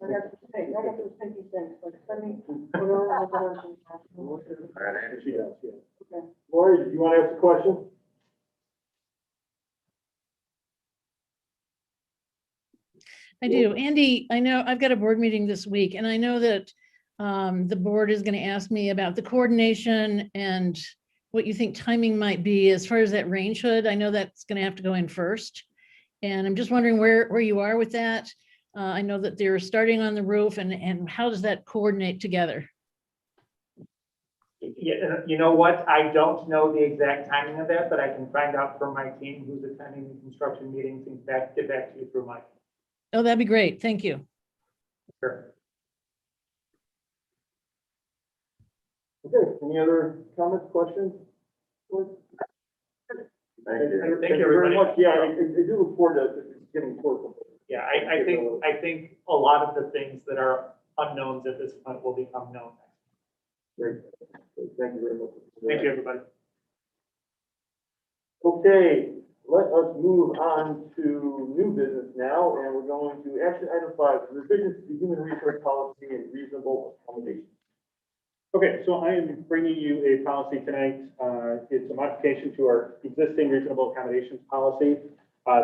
I got some stinky things, like send me whatever the dimensions are. All right, Andy. She does, yeah. Okay. Lori, do you want to ask a question? I do. Andy, I know I've got a board meeting this week, and I know that the board is going to ask me about the coordination and what you think timing might be as far as that range hood. I know that's going to have to go in first. And I'm just wondering where you are with that. I know that they're starting on the roof and how does that coordinate together? Yeah, you know what? I don't know the exact timing of that, but I can find out from my team who's attending the construction meetings and get back to you through Mike. Oh, that'd be great. Thank you. Sure. Okay, any other comments, questions? Thank you. Thank you, very everybody. much. Yeah, I do look forward to getting forward. Yeah, I think a lot of the things that are unknowns at this point will become known. Great. Thank you very much. Thank you, everybody. Okay, let us move on to new business now, and we're going to action item 5, revisions to the human resource policy and reasonable accommodation. Okay, so I am bringing you a policy tonight. It's a modification to our existing reasonable accommodations policy.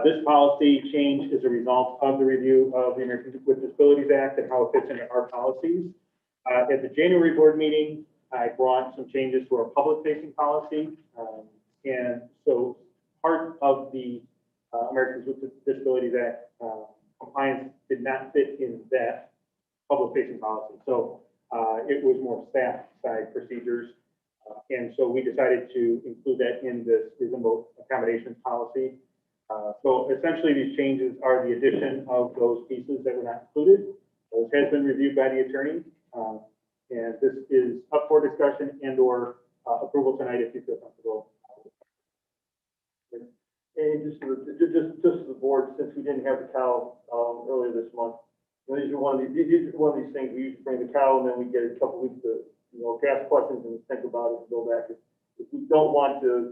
This policy change is a result of the review of the Americans with Disabilities Act and how it fits into our policies. At the January board meeting, I brought some changes to our public-facing policy. And so part of the Americans with Disabilities Act compliance did not fit in that public-facing policy. So it was more staff side procedures. And so we decided to include that in this reasonable accommodations policy. So essentially these changes are the addition of those pieces that were not included. Those has been reviewed by the attorney. And this is up for discussion and or approval tonight if you feel comfortable. And just the board, since we didn't have the cow earlier this month, these are one of these things, we usually bring the cow and then we get a couple weeks to, ask questions and think about it and go back. If we don't want to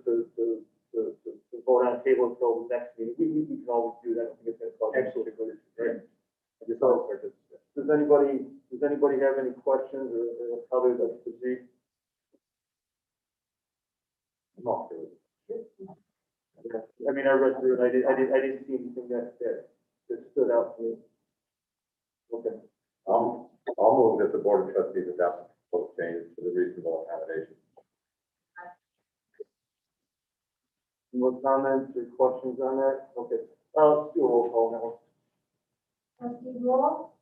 vote on a table until the next meeting, we can always do that. I think it's going to cause absolutely clear, right? Does anybody have any questions or how they'd like to proceed? No. I mean, I read through it. I didn't see anything that stood out to me. Okay. I'll move that the board of trustees adopt proposed changes to the reasonable accommodation. More comments or questions on that? Okay. Let's do a roll call now. Trustee Rule?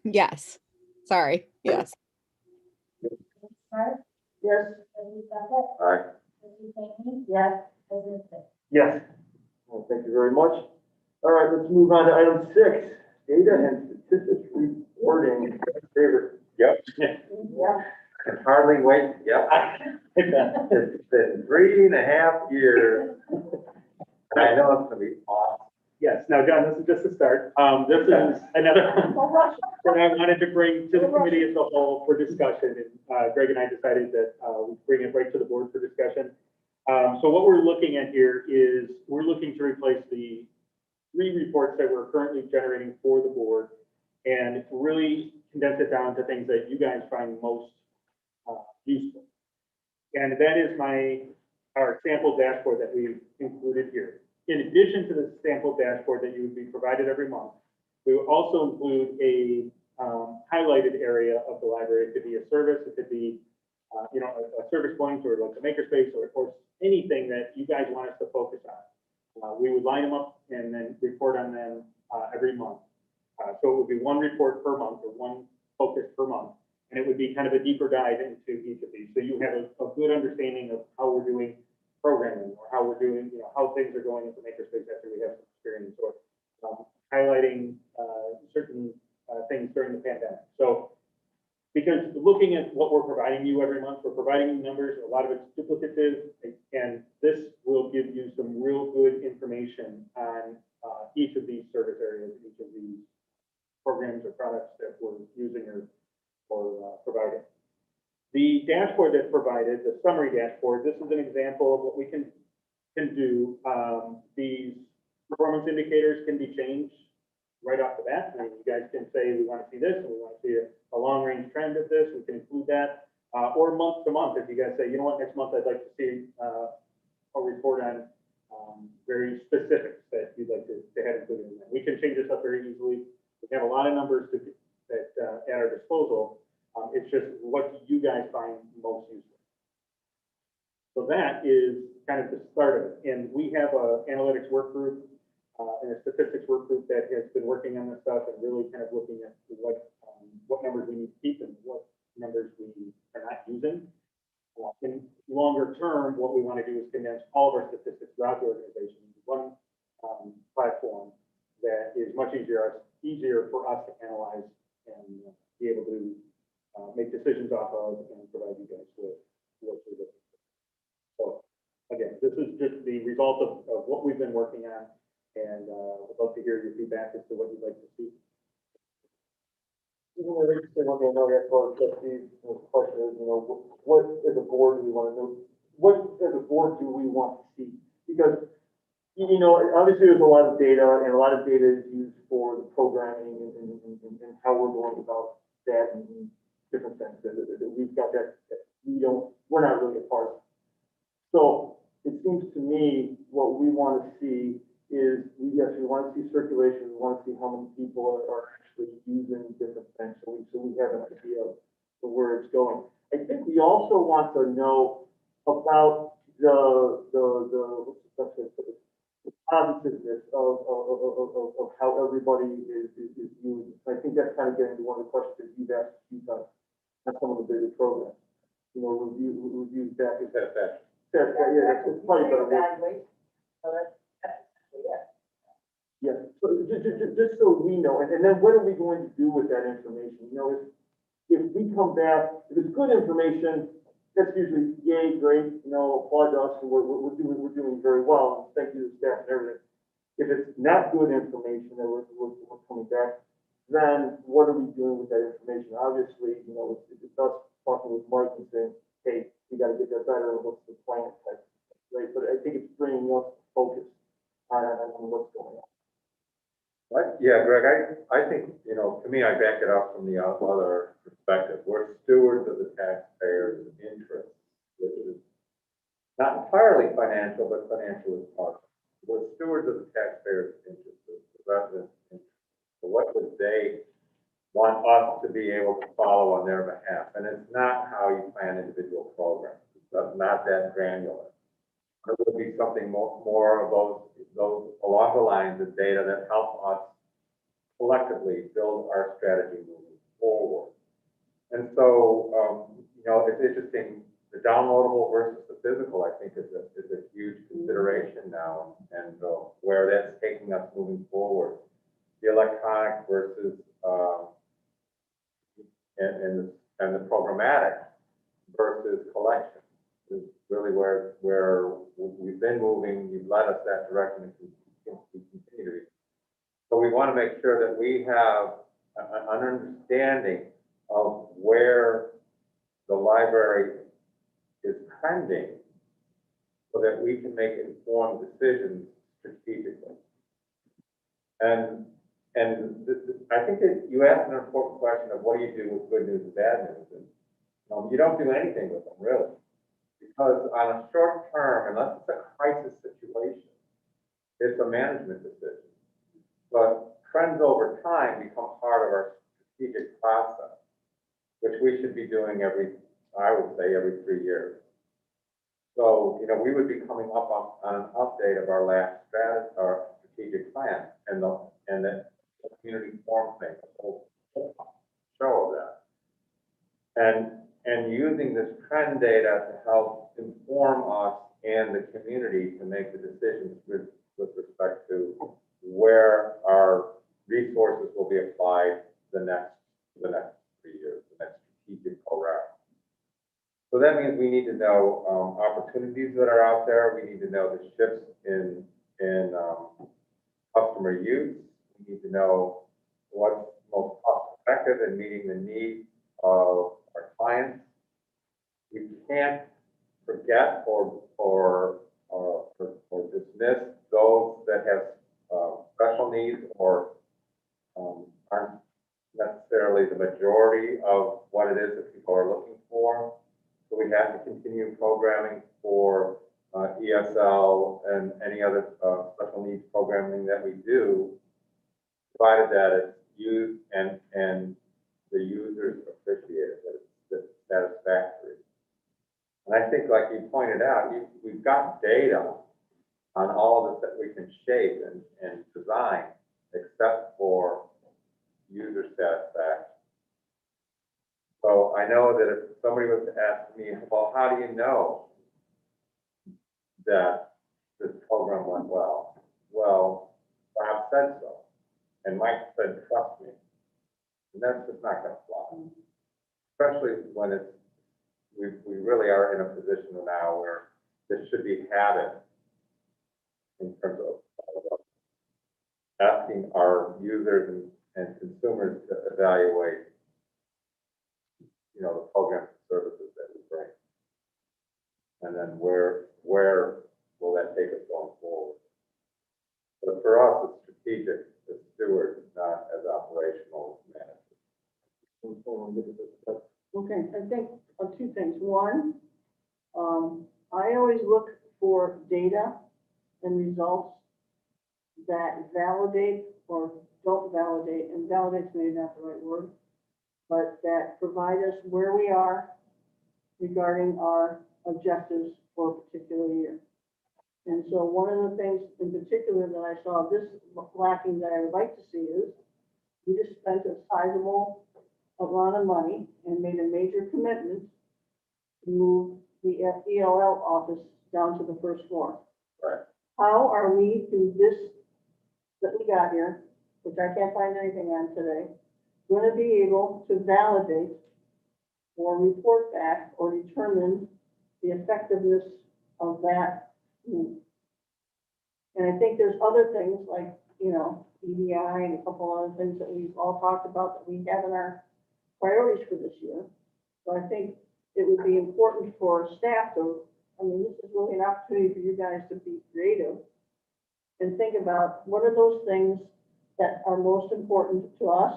Yes. Sorry. Yes. Smith? Yes. Trustee Stefan? Aye. Trustee St. Yes. President Smith? Yes. Well, thank you very much. All right, let's move on to item 6, data and statistics reporting. Favorite. Yep. Yeah. Can hardly wait. Yep. It's been 3.5 years. And I know it's gonna be awesome. Yes, now, John, this is just a start. This is another one that I wanted to bring to the committee as a whole for discussion. And Greg and I decided that we bring it right to the board for discussion. So what we're looking at here is we're looking to replace the 3 reports that we're currently generating for the board and really condense it down to things that you guys find most useful. And that is our sample dashboard that we've included here. In addition to the sample dashboard that you would be provided every month, we will also include a highlighted area of the library. It could be a service, it could be a service point or like a makerspace or anything that you guys want us to focus on. We would line them up and then report on them every month. So it would be 1 report per month or 1 focus per month. And it would be kind of a deeper dive into each of these. So you have a good understanding of how we're doing programming or how we're doing, how things are going into makerspace after we have some experience or highlighting certain things during the pandemic. So because looking at what we're providing you every month, we're providing you numbers, a lot of it's duplicative, and this will give you some real good information on each of these service areas, each of these programs or products that we're using or providing. The dashboard that's provided, the summary dashboard, this is an example of what we can do. These performance indicators can be changed right off the bat. I mean, you guys can say we want to see this and we want to see a long range trend of this. We can include that, or month to month. If you guys say, you know what, next month I'd like to see a report on very specifics that you'd like to have included in that. We can change this up very easily. We have a lot of numbers at our disposal. It's just what you guys find most useful. So that is kind of the start of it. And we have a analytics work group and a statistics work group that has been working on this stuff and really kind of looking at what numbers we need to keep and what numbers we are not using. In longer term, what we want to do is condense all of our statistics throughout the organization into one platform that is much easier for us to analyze and be able to make decisions off of and provide you guys with what we're looking for. So again, this is just the result of what we've been working on, and I'd love to hear your feedback as to what you'd like to see. Even though they say one thing, I know that's what trustees, the question is, what as a board do we want to know? What as a board do we want to see? Because, obviously there's a lot of data and a lot of data is used for the programming and how we're going about that in different senses. We've got that we're not really a part of. So it seems to me what we want to see is, yes, we want to see circulation, we want to see how many people are actually using different things, so we have an idea of where it's going. I think we also want to know about the positiveness of how everybody is using. I think that's kind of getting to one of the questions that you've asked a few times on some of the bigger programs. Reviews back. Is that fact? Yeah, it's probably better. So that's it. Yeah, so just so we know, and then what are we going to do with that information? If we come back, if it's good information, that's usually yay, great, applaud us, and we're doing very well. Thank you to the staff and everything. If it's not good information that we're coming back, then what are we doing with that information? Obviously, it's us talking with Mike and saying, hey, we got to get that better. What's the plan? Right? But I think it's bringing us focus on what's going on. Yeah, Greg, I think, to me, I back it up from the other perspective. We're stewards of the taxpayers' interests, which is not entirely financial, but financial is part of it. We're stewards of the taxpayers' interests, the residents' interests. So what would they want us to be able to follow on their behalf? And it's not how you plan individual programs. It's not that granular. There would be something more of those along the lines of data that help us collectively build our strategy moving forward. And so, it's interesting, the downloadable versus the physical, I think, is a huge consideration now, and where that's taking us moving forward. The electronic versus and the programmatic versus collection is really where we've been moving. You've led us that direction, and we continue to be. So we want to make sure that we have an understanding of where the library is trending so that we can make informed decisions strategically. And I think that you asked an important question of what do you do with good news and bad news? And you don't do anything with them, really. Because on a short term, unless it's a crisis situation, it's a management decision. But trends over time become part of our strategic process, which we should be doing I would say every 3 years. So, we would be coming up on an update of our last strategic plan, and the community forum thing, the whole show of that. And using this trend data to help inform us and the community to make the decisions with respect to where our resources will be applied the next 3 years, the next strategic program. So that means we need to know opportunities that are out there. We need to know the shifts in customer use. We need to know what's most cost effective in meeting the needs of our clients. We can't forget or dismiss those that have special needs or aren't necessarily the majority of what it is that people are looking for. So we have to continue programming for ESL and any other special needs programming that we do, provided that it's used and the users appreciate it, that it's satisfactory. And I think, like you pointed out, we've got data on all of this that we can shape and design, except for user satisfaction. So I know that if somebody was to ask me, well, how do you know that this program went well? Well, Bob said so, and Mike said, trust me. And that's just not gonna fly. Especially when we really are in a position now where this should be habit in terms of asking our users and consumers to evaluate, you know, the programs and services that we bring. And then where will that take us going forward? But for us, it's strategic as stewards, not as operational managers. Okay, I think of two things. One, I always look for data and results that validate or don't validate, and validate's maybe not the right word, but that provide us where we are regarding our objectives for a particular year. And so one of the things in particular that I saw this lacking that I would like to see is we just spent a sizable amount of money and made a major commitment to move the ELL office down to the first floor. Right. How are we through this that we got here, which I can't find anything on today, going to be able to validate or report back or determine the effectiveness of that move? And I think there's other things like, you know, EDI and a couple other things that we've all talked about that we have in our priorities for this year. So I think it would be important for staff to, I mean, this is really an opportunity for you guys to be creative and think about what are those things that are most important to us,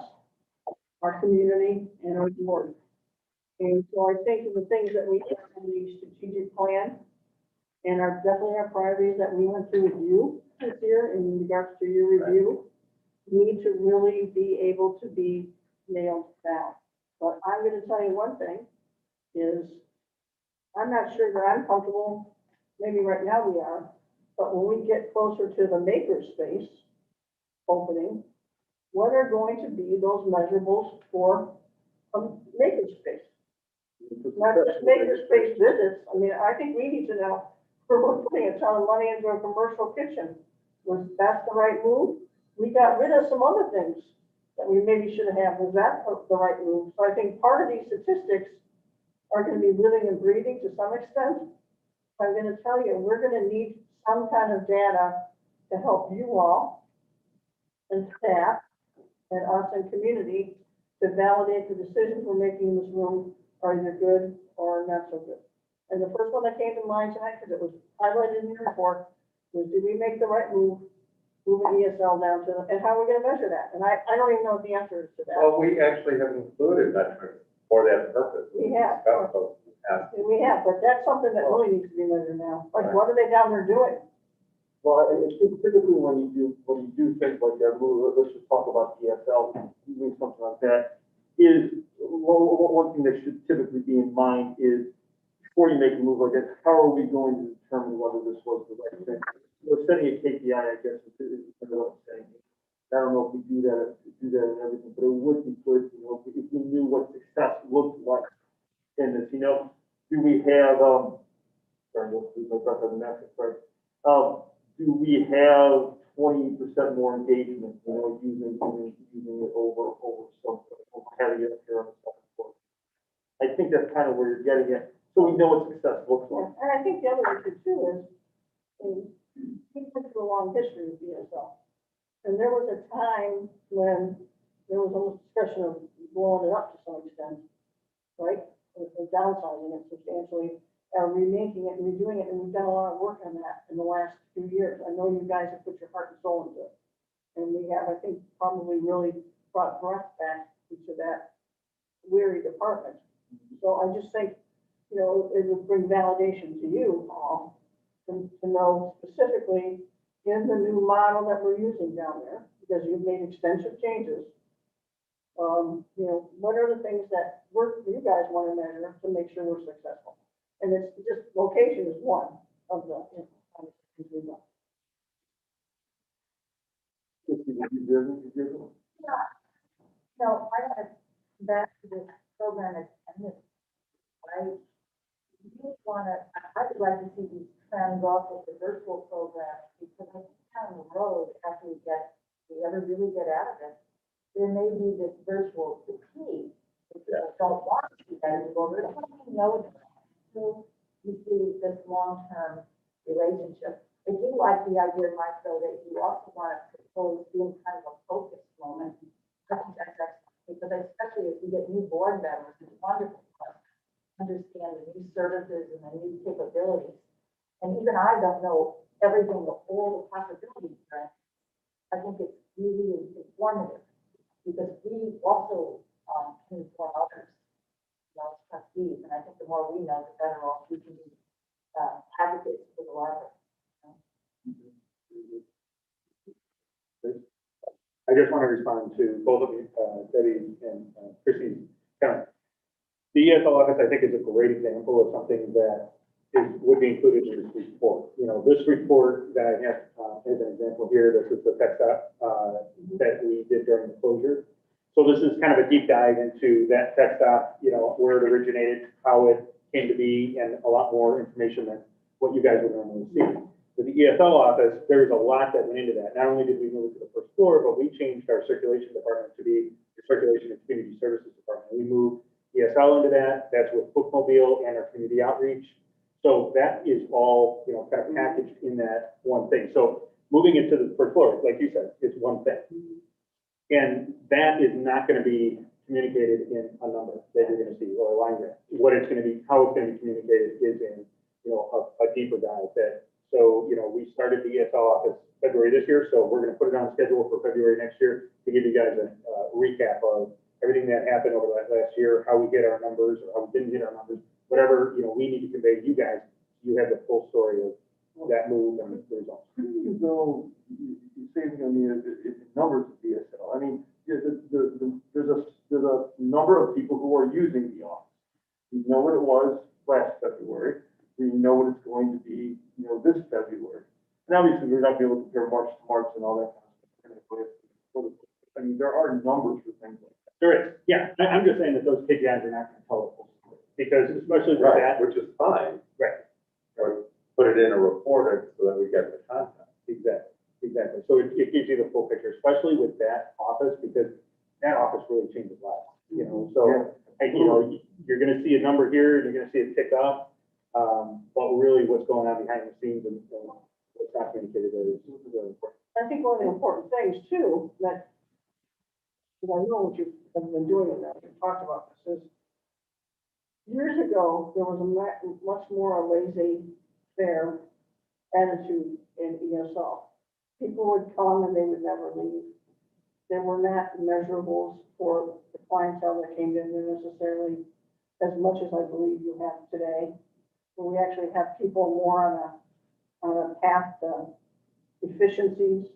our community, and our board. And so I think the things that we have in the strategic plan and are definitely our priorities that we went through with you this year in regards to your review need to really be able to be nailed down. But I'm going to tell you one thing is I'm not sure that I'm comfortable, maybe right now we are, but when we get closer to the makerspace opening, what are going to be those measurables for a makerspace? Not just makerspace visits. I mean, I think we need to know, we're putting a ton of money into a commercial kitchen. Was that the right move? We got rid of some other things that we maybe should have. Was that the right move? So I think part of these statistics are going to be living and breathing to some extent. I'm going to tell you, we're going to need some kind of data to help you all and staff and us and community to validate the decisions we're making in this room are either good or not so good. And the first one that came to mind tonight, because it was highlighted in your report, was did we make the right move, moving ESL down to, and how are we going to measure that? And I don't even know what the answer is to that. Well, we actually have included metrics for that purpose. We have. discussed those in the past. We have, but that's something that really needs to be measured now. Like, what are they down there doing? Well, I think typically when you do things like that, let's just talk about ESL, doing something like that, is, one thing that should typically be in mind is, before you make a move like that, how are we going to determine whether this was the right thing? Setting a KPI, I guess, is what I'm saying. I don't know if we do that and everything, but it would be good, you know, if we knew what success looked like in this, you know, do we have, sorry, we'll go back to the next, sorry. Do we have 20% more engagement, you know, using it over something, having it up here on the second floor? I think that's kind of where you're getting at, so we know what success looks like. And I think the other issue too is, we went through a long history with ESL. And there was a time when there was almost discussion of blowing it up to some extent, right? Or downsizing it substantially, remaking it and redoing it, and we've done a lot of work on that in the last few years. I know you guys have put your heart and soul into it. And we have, I think, probably really brought breath back into that weary department. So I just think, you know, it would bring validation to you all to know specifically in the new model that we're using down there, because you've made extensive changes. You know, what are the things that you guys want to measure to make sure we're successful? And it's just, location is one of the, you know, things we've done. So I want to back to this program as ended. I really want to, I would like to see these trends off with the virtual program because I think down the road, after we ever really get out of it, there may be this virtual fatigue. If people don't want to see that anymore, but if you know it, so you see this long-term relationship. I do like the idea, Mike, though, that you also want to propose doing kind of a focus moment. I think that's excellent, because especially if you get new board members, it's wonderful to understand the new services and the new capabilities. And even I don't know everything, all the possibilities, right? I think it's really informative, because we also can inform others, you know, as trustees, and I think the more we know, the better off we can be advocates for the library. I just want to respond to both of you, Debbie and Chrissy's comments. The ESL office, I think, is a great example of something that would be included in this report. You know, this report that I have as an example here, this is the text that we did during the closure. So this is kind of a deep dive into that tech stop, you know, where it originated, how it came to be, and a lot more information than what you guys would normally see. With the ESL office, there's a lot that went into that. Not only did we move it to the first floor, but we changed our circulation department to be the Circulation and Community Services Department. We moved ESL into that. That's with Bookmobile and our community outreach. So that is all, you know, kind of packaged in that one thing. So moving it to the first floor, like you said, it's one thing. And that is not going to be communicated in a number that you're going to see or a line graph. What it's going to be, how it's going to be communicated is in, you know, a deeper dive that. So, you know, we started the ESL office February this year, so we're going to put it on schedule for February next year to give you guys a recap of everything that happened over that last year, how we hit our numbers or how we didn't hit our numbers, whatever, you know, we need to convey to you guys. You have the full story of that move and the results. You know, you say, I mean, it's numbers of DSL. I mean, there's a number of people who are using the office. We know what it was last February. We know what it's going to be, you know, this February. And obviously, we're not going to be able to compare March to March and all that kind of stuff. I mean, there are numbers for things like that. There is, yeah. I'm just saying that those KPIs are not going to tell the full story because especially with that. Which is fine. Right. Or put it in a report so that we get the content. Exactly. So it gives you the full picture, especially with that office, because that office really changes lives, you know? So, and, you know, you're going to see a number here and you're going to see it tick up. But really what's going on behind the scenes and what's not communicated there is really important. I think one of the important things too, that, because I know what you've been doing in that, you talked about this, is years ago, there was a much more a laissez-faire attitude in ESL. People would come and they would never leave. There were not measurables for the clientele that came in there necessarily as much as I believe you have today. So we actually have people more on a path to efficiencies,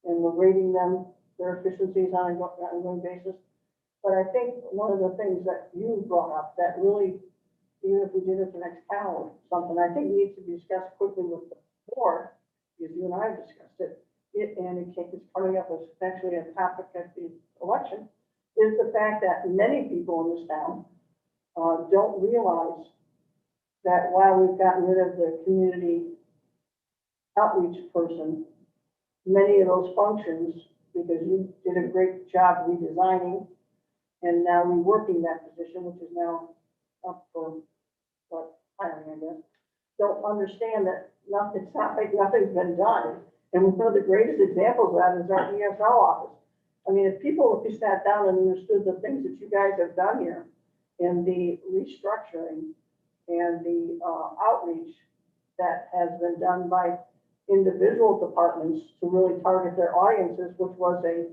and we're rating them, their efficiencies on an ongoing basis. But I think one of the things that you brought up that really, even if we did it the next calendar, something I think needs to be discussed quickly with the board, because you and I have discussed it, and it's coming up as potentially a topic at the election, is the fact that many people in this town don't realize that while we've gotten rid of the community outreach person, many of those functions, because you did a great job redesigning and now reworking that position, which is now up for hiring, I guess, don't understand that it's not like nothing's been done. And one of the greatest examples of that is our ESL office. I mean, if you sat down and understood the things that you guys have done here in the restructuring and the outreach that has been done by individual departments to really target their audiences, which was a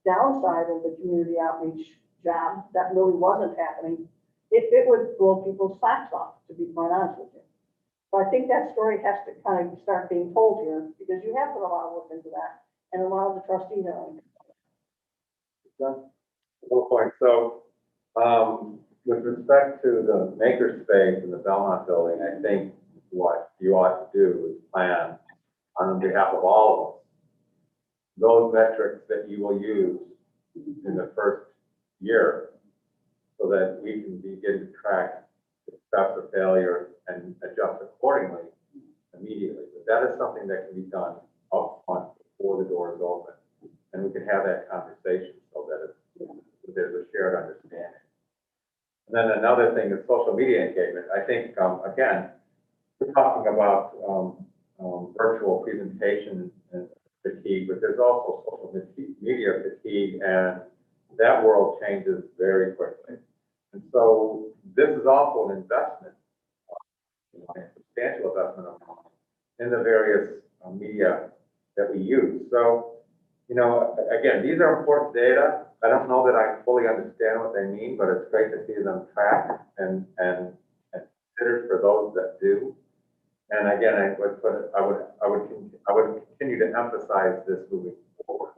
downside of the community outreach job that really wasn't happening, it would blow people's socks off, to be quite honest with you. So I think that story has to kind of start being told here, because you have put a lot of work into that, and a lot of the trustees are. No point. So, with respect to the makerspace in the Belmont building, I think what you ought to do is plan on behalf of all of us, those metrics that you will use in the first year so that we can begin to track success or failure and adjust accordingly immediately. But that is something that can be done upfront before the door is open. And we can have that conversation so that there's a shared understanding. And then another thing is social media engagement. I think, again, we're talking about virtual presentation fatigue, but there's also social media fatigue, and that world changes very quickly. And so this is also an investment, a substantial investment of money in the various media that we use. So, you know, again, these are important data. I don't know that I fully understand what they mean, but it's great to see them tracked and considered for those that do. And again, I would continue to emphasize this moving forward.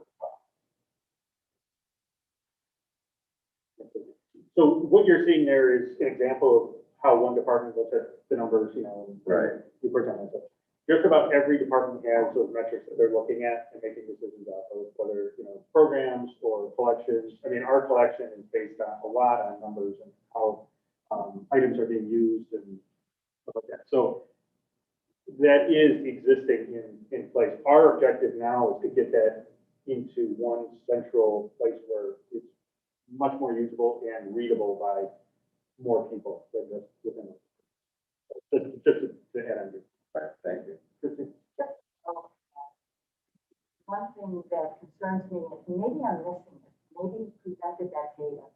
So what you're seeing there is an example of how one department looks at the numbers, you know, and Right. reports on that. Just about every department has those metrics that they're looking at and making decisions off of, whether, you know, programs or collections. I mean, our collection is based on a lot on numbers and how items are being used and stuff like that. So that is existing in place. Our objective now is to get that into one central place where it's much more usable and readable by more people than just within it. Just to add on. Right, thank you. One thing that concerns me, is maybe I'm missing it, maybe you presented that data.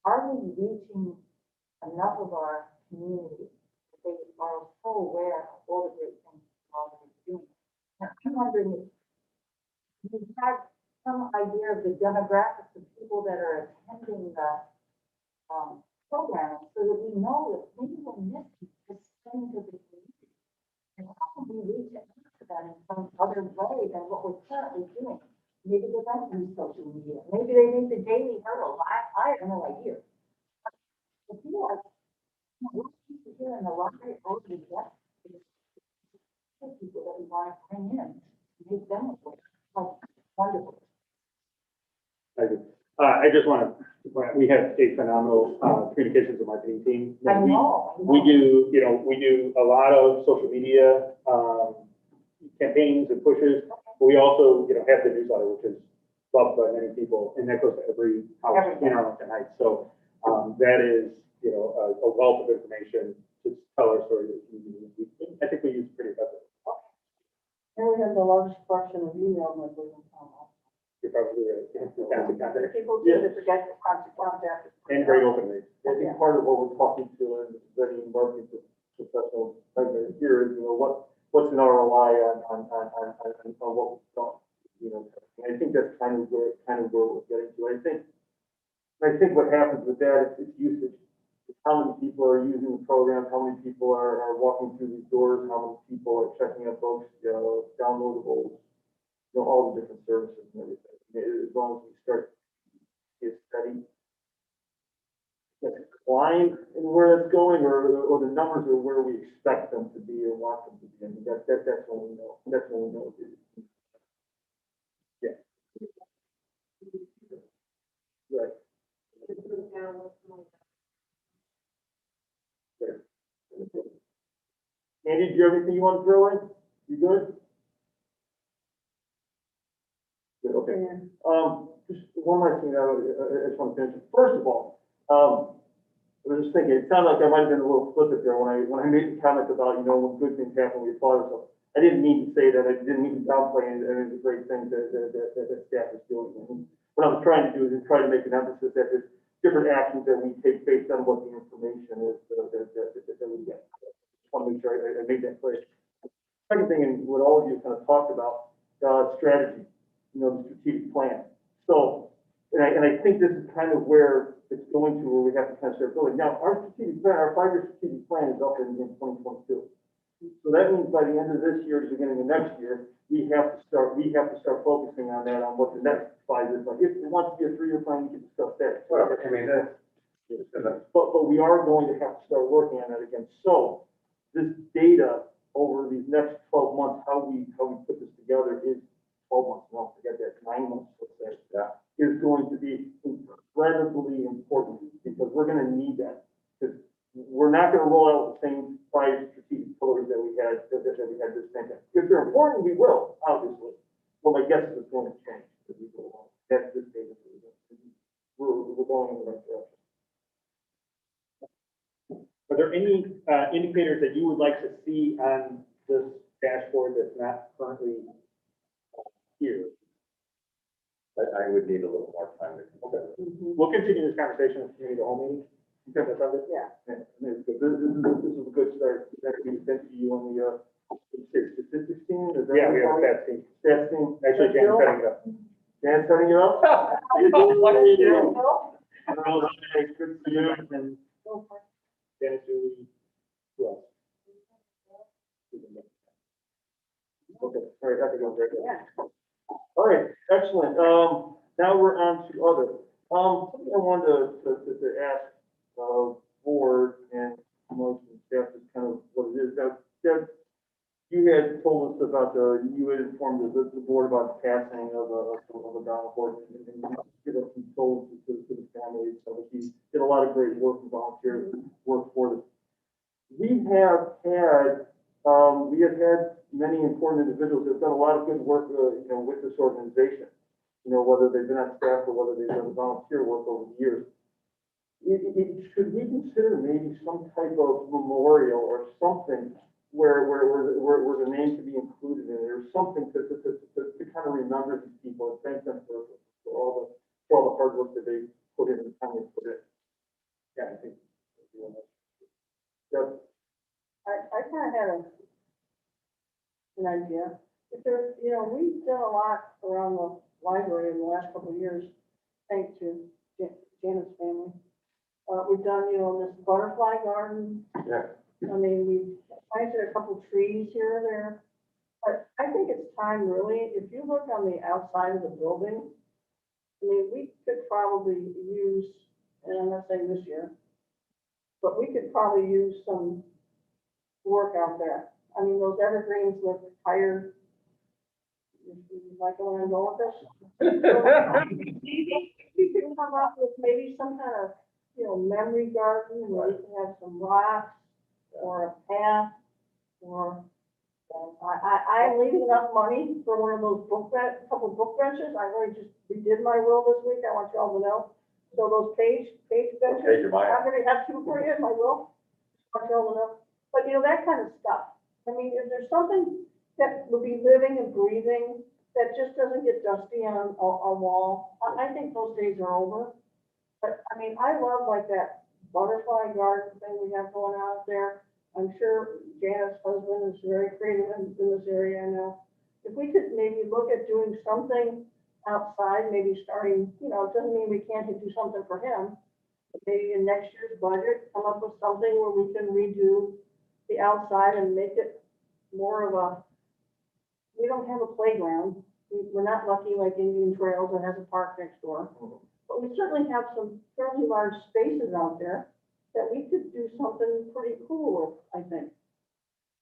Are we reaching enough of our community that they are so aware of all the great things we're already doing? Now, I'm wondering if you had some idea of the demographics of people that are attending the program, so that we know that maybe we're missing this thing to the community. And how can we reach out to them in some other way than what we're currently doing? Maybe they don't use social media. Maybe they need the daily hurdle. I have no idea. But you know, what people here in the library already get is people that we want to bring in, make them aware. Oh, wonderful. I just want to, we have a phenomenal communications and marketing team. I know. We do, you know, we do a lot of social media campaigns and pushes. But we also, you know, have the newsletter, which is loved by many people, and that goes to every house in Arlington Heights. So that is, you know, a wealth of information to tell our story to the community. I think we use it pretty effectively. And we have the largest collection of emails that we can find. You're probably right. Contact. People do forget to contact. And great open rates. I think part of what we're talking to and vetting marketing professionals here is, you know, what's an ROI on what we've done, you know? And I think that's kind of where we're getting to. I think what happens with that is usage. It's how many people are using the program, how many people are walking through these doors, how many people are checking out books, downloadables, you know, all the different services and everything. As long as we start to get steady decline in where it's going, or the numbers are where we expect them to be or want them to be. I mean, that's when we know. That's when we know. Yeah. Right. Andy, do you have anything you want to throw in? You good? Good, okay. Just one more thing I just want to finish. First of all, I was just thinking, it sounded like I might have been a little flippant there when I made the comment about, you know, when good things happen, we applaud ourselves. I didn't mean to say that. I didn't mean to downplay any of the great things that staff is doing. And what I was trying to do is try to make an emphasis that there's different actions that we take based on what the information is that we get. I just want to make sure I made that clear. Second thing, and what all of you kind of talked about, strategy, you know, the strategic plan. So, and I think this is kind of where it's going to, where we have to kind of start building. Now, our strategic plan, our 5-year strategic plan is up in 2022. So that means by the end of this year, to the beginning of next year, we have to start focusing on that, on what the next 5 years like. If it wants to be a 3-year plan, we can discuss that. Well, I mean, But we are going to have to start working on it again. So this data over these next 12 months, how we put this together is 12 months, no, forget that, 9 months, let's say. Yeah. Is going to be incredibly important because we're gonna need that. Because we're not gonna roll out the same 5 strategic pillars that we had this time. If they're important, we will, obviously. Well, my guess is it's going to change as we go along. That's this data. We're going in the right direction. Are there any indicators that you would like to see on this dashboard that's not currently here? But I would need a little more time to consider. We'll continue this conversation in community hall meeting. Okay, that sounds good? Yeah. Yeah, this is a good start. That we sent to you on the, statistics team? Is that Yeah, we what have it's that called? Stats team. team. Actually, Jan's setting it up. Dan setting you up? What are you doing? Well, hey, good to see you. And Dennis, Julie, who else? Okay, all right, that goes right there. Yeah. All right, excellent. Now we're on to other. Something I wanted to ask, board and most of the staff is kind of what it is. Now, Deb, you had told us about you had informed the board about the passing of a down horse and give us some souls to the families. So he did a lot of great work and volunteer work for this. We have had many important individuals that have done a lot of good work, with this organization. Whether they've been on staff or whether they've done volunteer work over the years. Should we consider maybe some type of memorial or something where the name could be included in it, or something to kind of remember these people and thank them for all the hard work that they put in and the time they put in? Yeah, I think. Yep. I kind of had an idea. If there's, we've done a lot around the library in the last couple of years, thanks to Janet's family. We've done, this butterfly garden. Yeah. I mean, we planted a couple trees here or there. But I think it's time really, if you look on the outside of the building, I mean, we could probably use, and I'm not saying this year, but we could probably use some work out there. I mean, those evergreens look tired. You like it when I go with this? We can come up with maybe some kind of, memory garden where we can have some rocks or a path or, I'm leaving enough money for one of those couple book benches. I already just redid my will this week. I want you all to know. So those page benches, Page of mine. I'm gonna have 2 for you in my will. I want you all to know. But that kind of stuff. I mean, if there's something that would be living and breathing, that just doesn't get dusty on a wall, I think those days are over. But I mean, I love like that butterfly garden thing we have going on out there. I'm sure Janet's husband is very creative in this area, I know. If we could maybe look at doing something outside, maybe starting, it doesn't mean we can't do something for him. But maybe in next year's budget, come up with something where we can redo the outside and make it more of a, we don't have a playground. We're not lucky like Indian Trails that has a park next door. But we certainly have some fairly large spaces out there that we could do something pretty cool with, I think.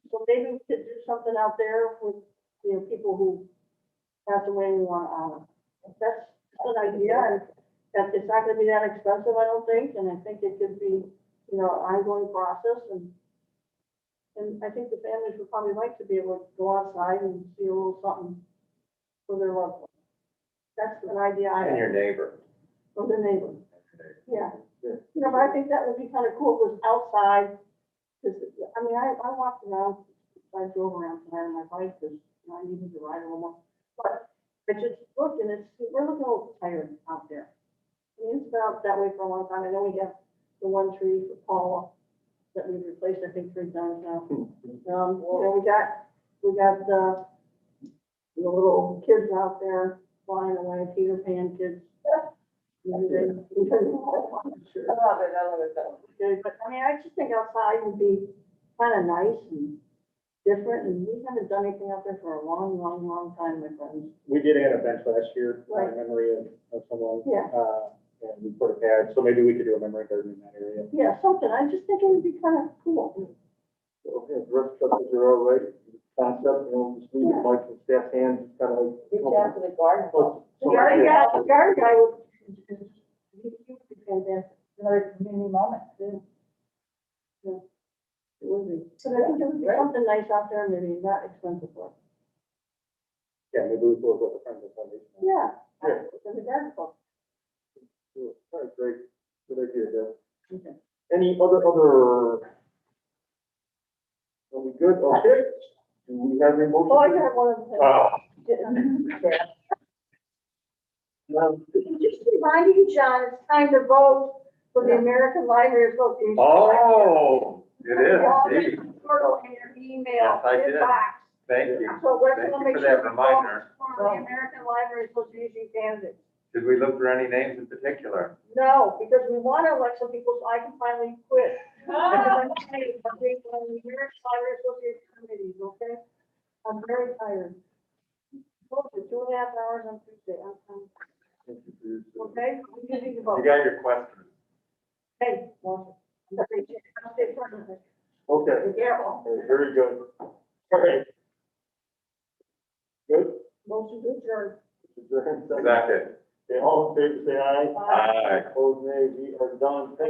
So maybe we could do something out there with, people who passed away and we want to honor. That's an idea, and that it's not gonna be that expensive, I don't think, and I think it could be, an ongoing process, and I think the families would probably like to be able to go outside and see a little something for their loved ones. That's an idea I And have. your neighbor. From the neighbor. Yeah. But I think that would be kind of cool, because outside, because, I mean, I walked around, I drove around tonight on my bike, because I needed to ride a little more. But I just looked, and we're looking a little tired out there. I mean, it's been out that way for a long time. I know we have the one tree for Paula that we've replaced, I think, 3 times now. We got the little kids out there flying away, Peter Pan kids. I love it. But I mean, I just think outside would be kind of nice and different, and we haven't done anything out there for a long, long time, my friends. We did add a bench last year, Right. in memory of someone. Yeah. and we put a pad, so maybe we could do a memory garden in that area. Yeah, something, I just think it would be kind of cool. So, okay, the rest of us are all right, concept, just leave it like the staff's hands, kind of like. Reach out to the garden. So- The garden guy would, he would be fantastic, another community moment, too. Yeah, it would be. But I think it would be something nice out there, maybe not expensive for us. Yeah, maybe we could work with the Friends of Foundation. Yeah. Yeah. In the garden club. All right, great, good idea, Deb. Okay. Any other? Are we good? Okay. Do we have a motion? Oh, I got one of them. Just reminding you, John, it's time to vote for the American Library Association. Oh, it All is, this indeed. portal in your email, Yes, I did. inbox. Thank you. So let's Thank you make for sure that we reminder. vote for the American Library Association candidates. Did we look for any names in particular? No, because we want to elect some people so I can finally quit. Because I'm tired of being on the American Library Association committees, okay? I'm very tired. Well, for 2.5 hours on Tuesday, I'm, okay? We just need to vote. You got your questions. Hey, Walter. I'll stay front of it. Okay, Be careful. very good. All right. Good? Motion to adjourn. Second. Second. Okay, all in favor, say aye. Aye. Opposed, nay, we are done. Thank you.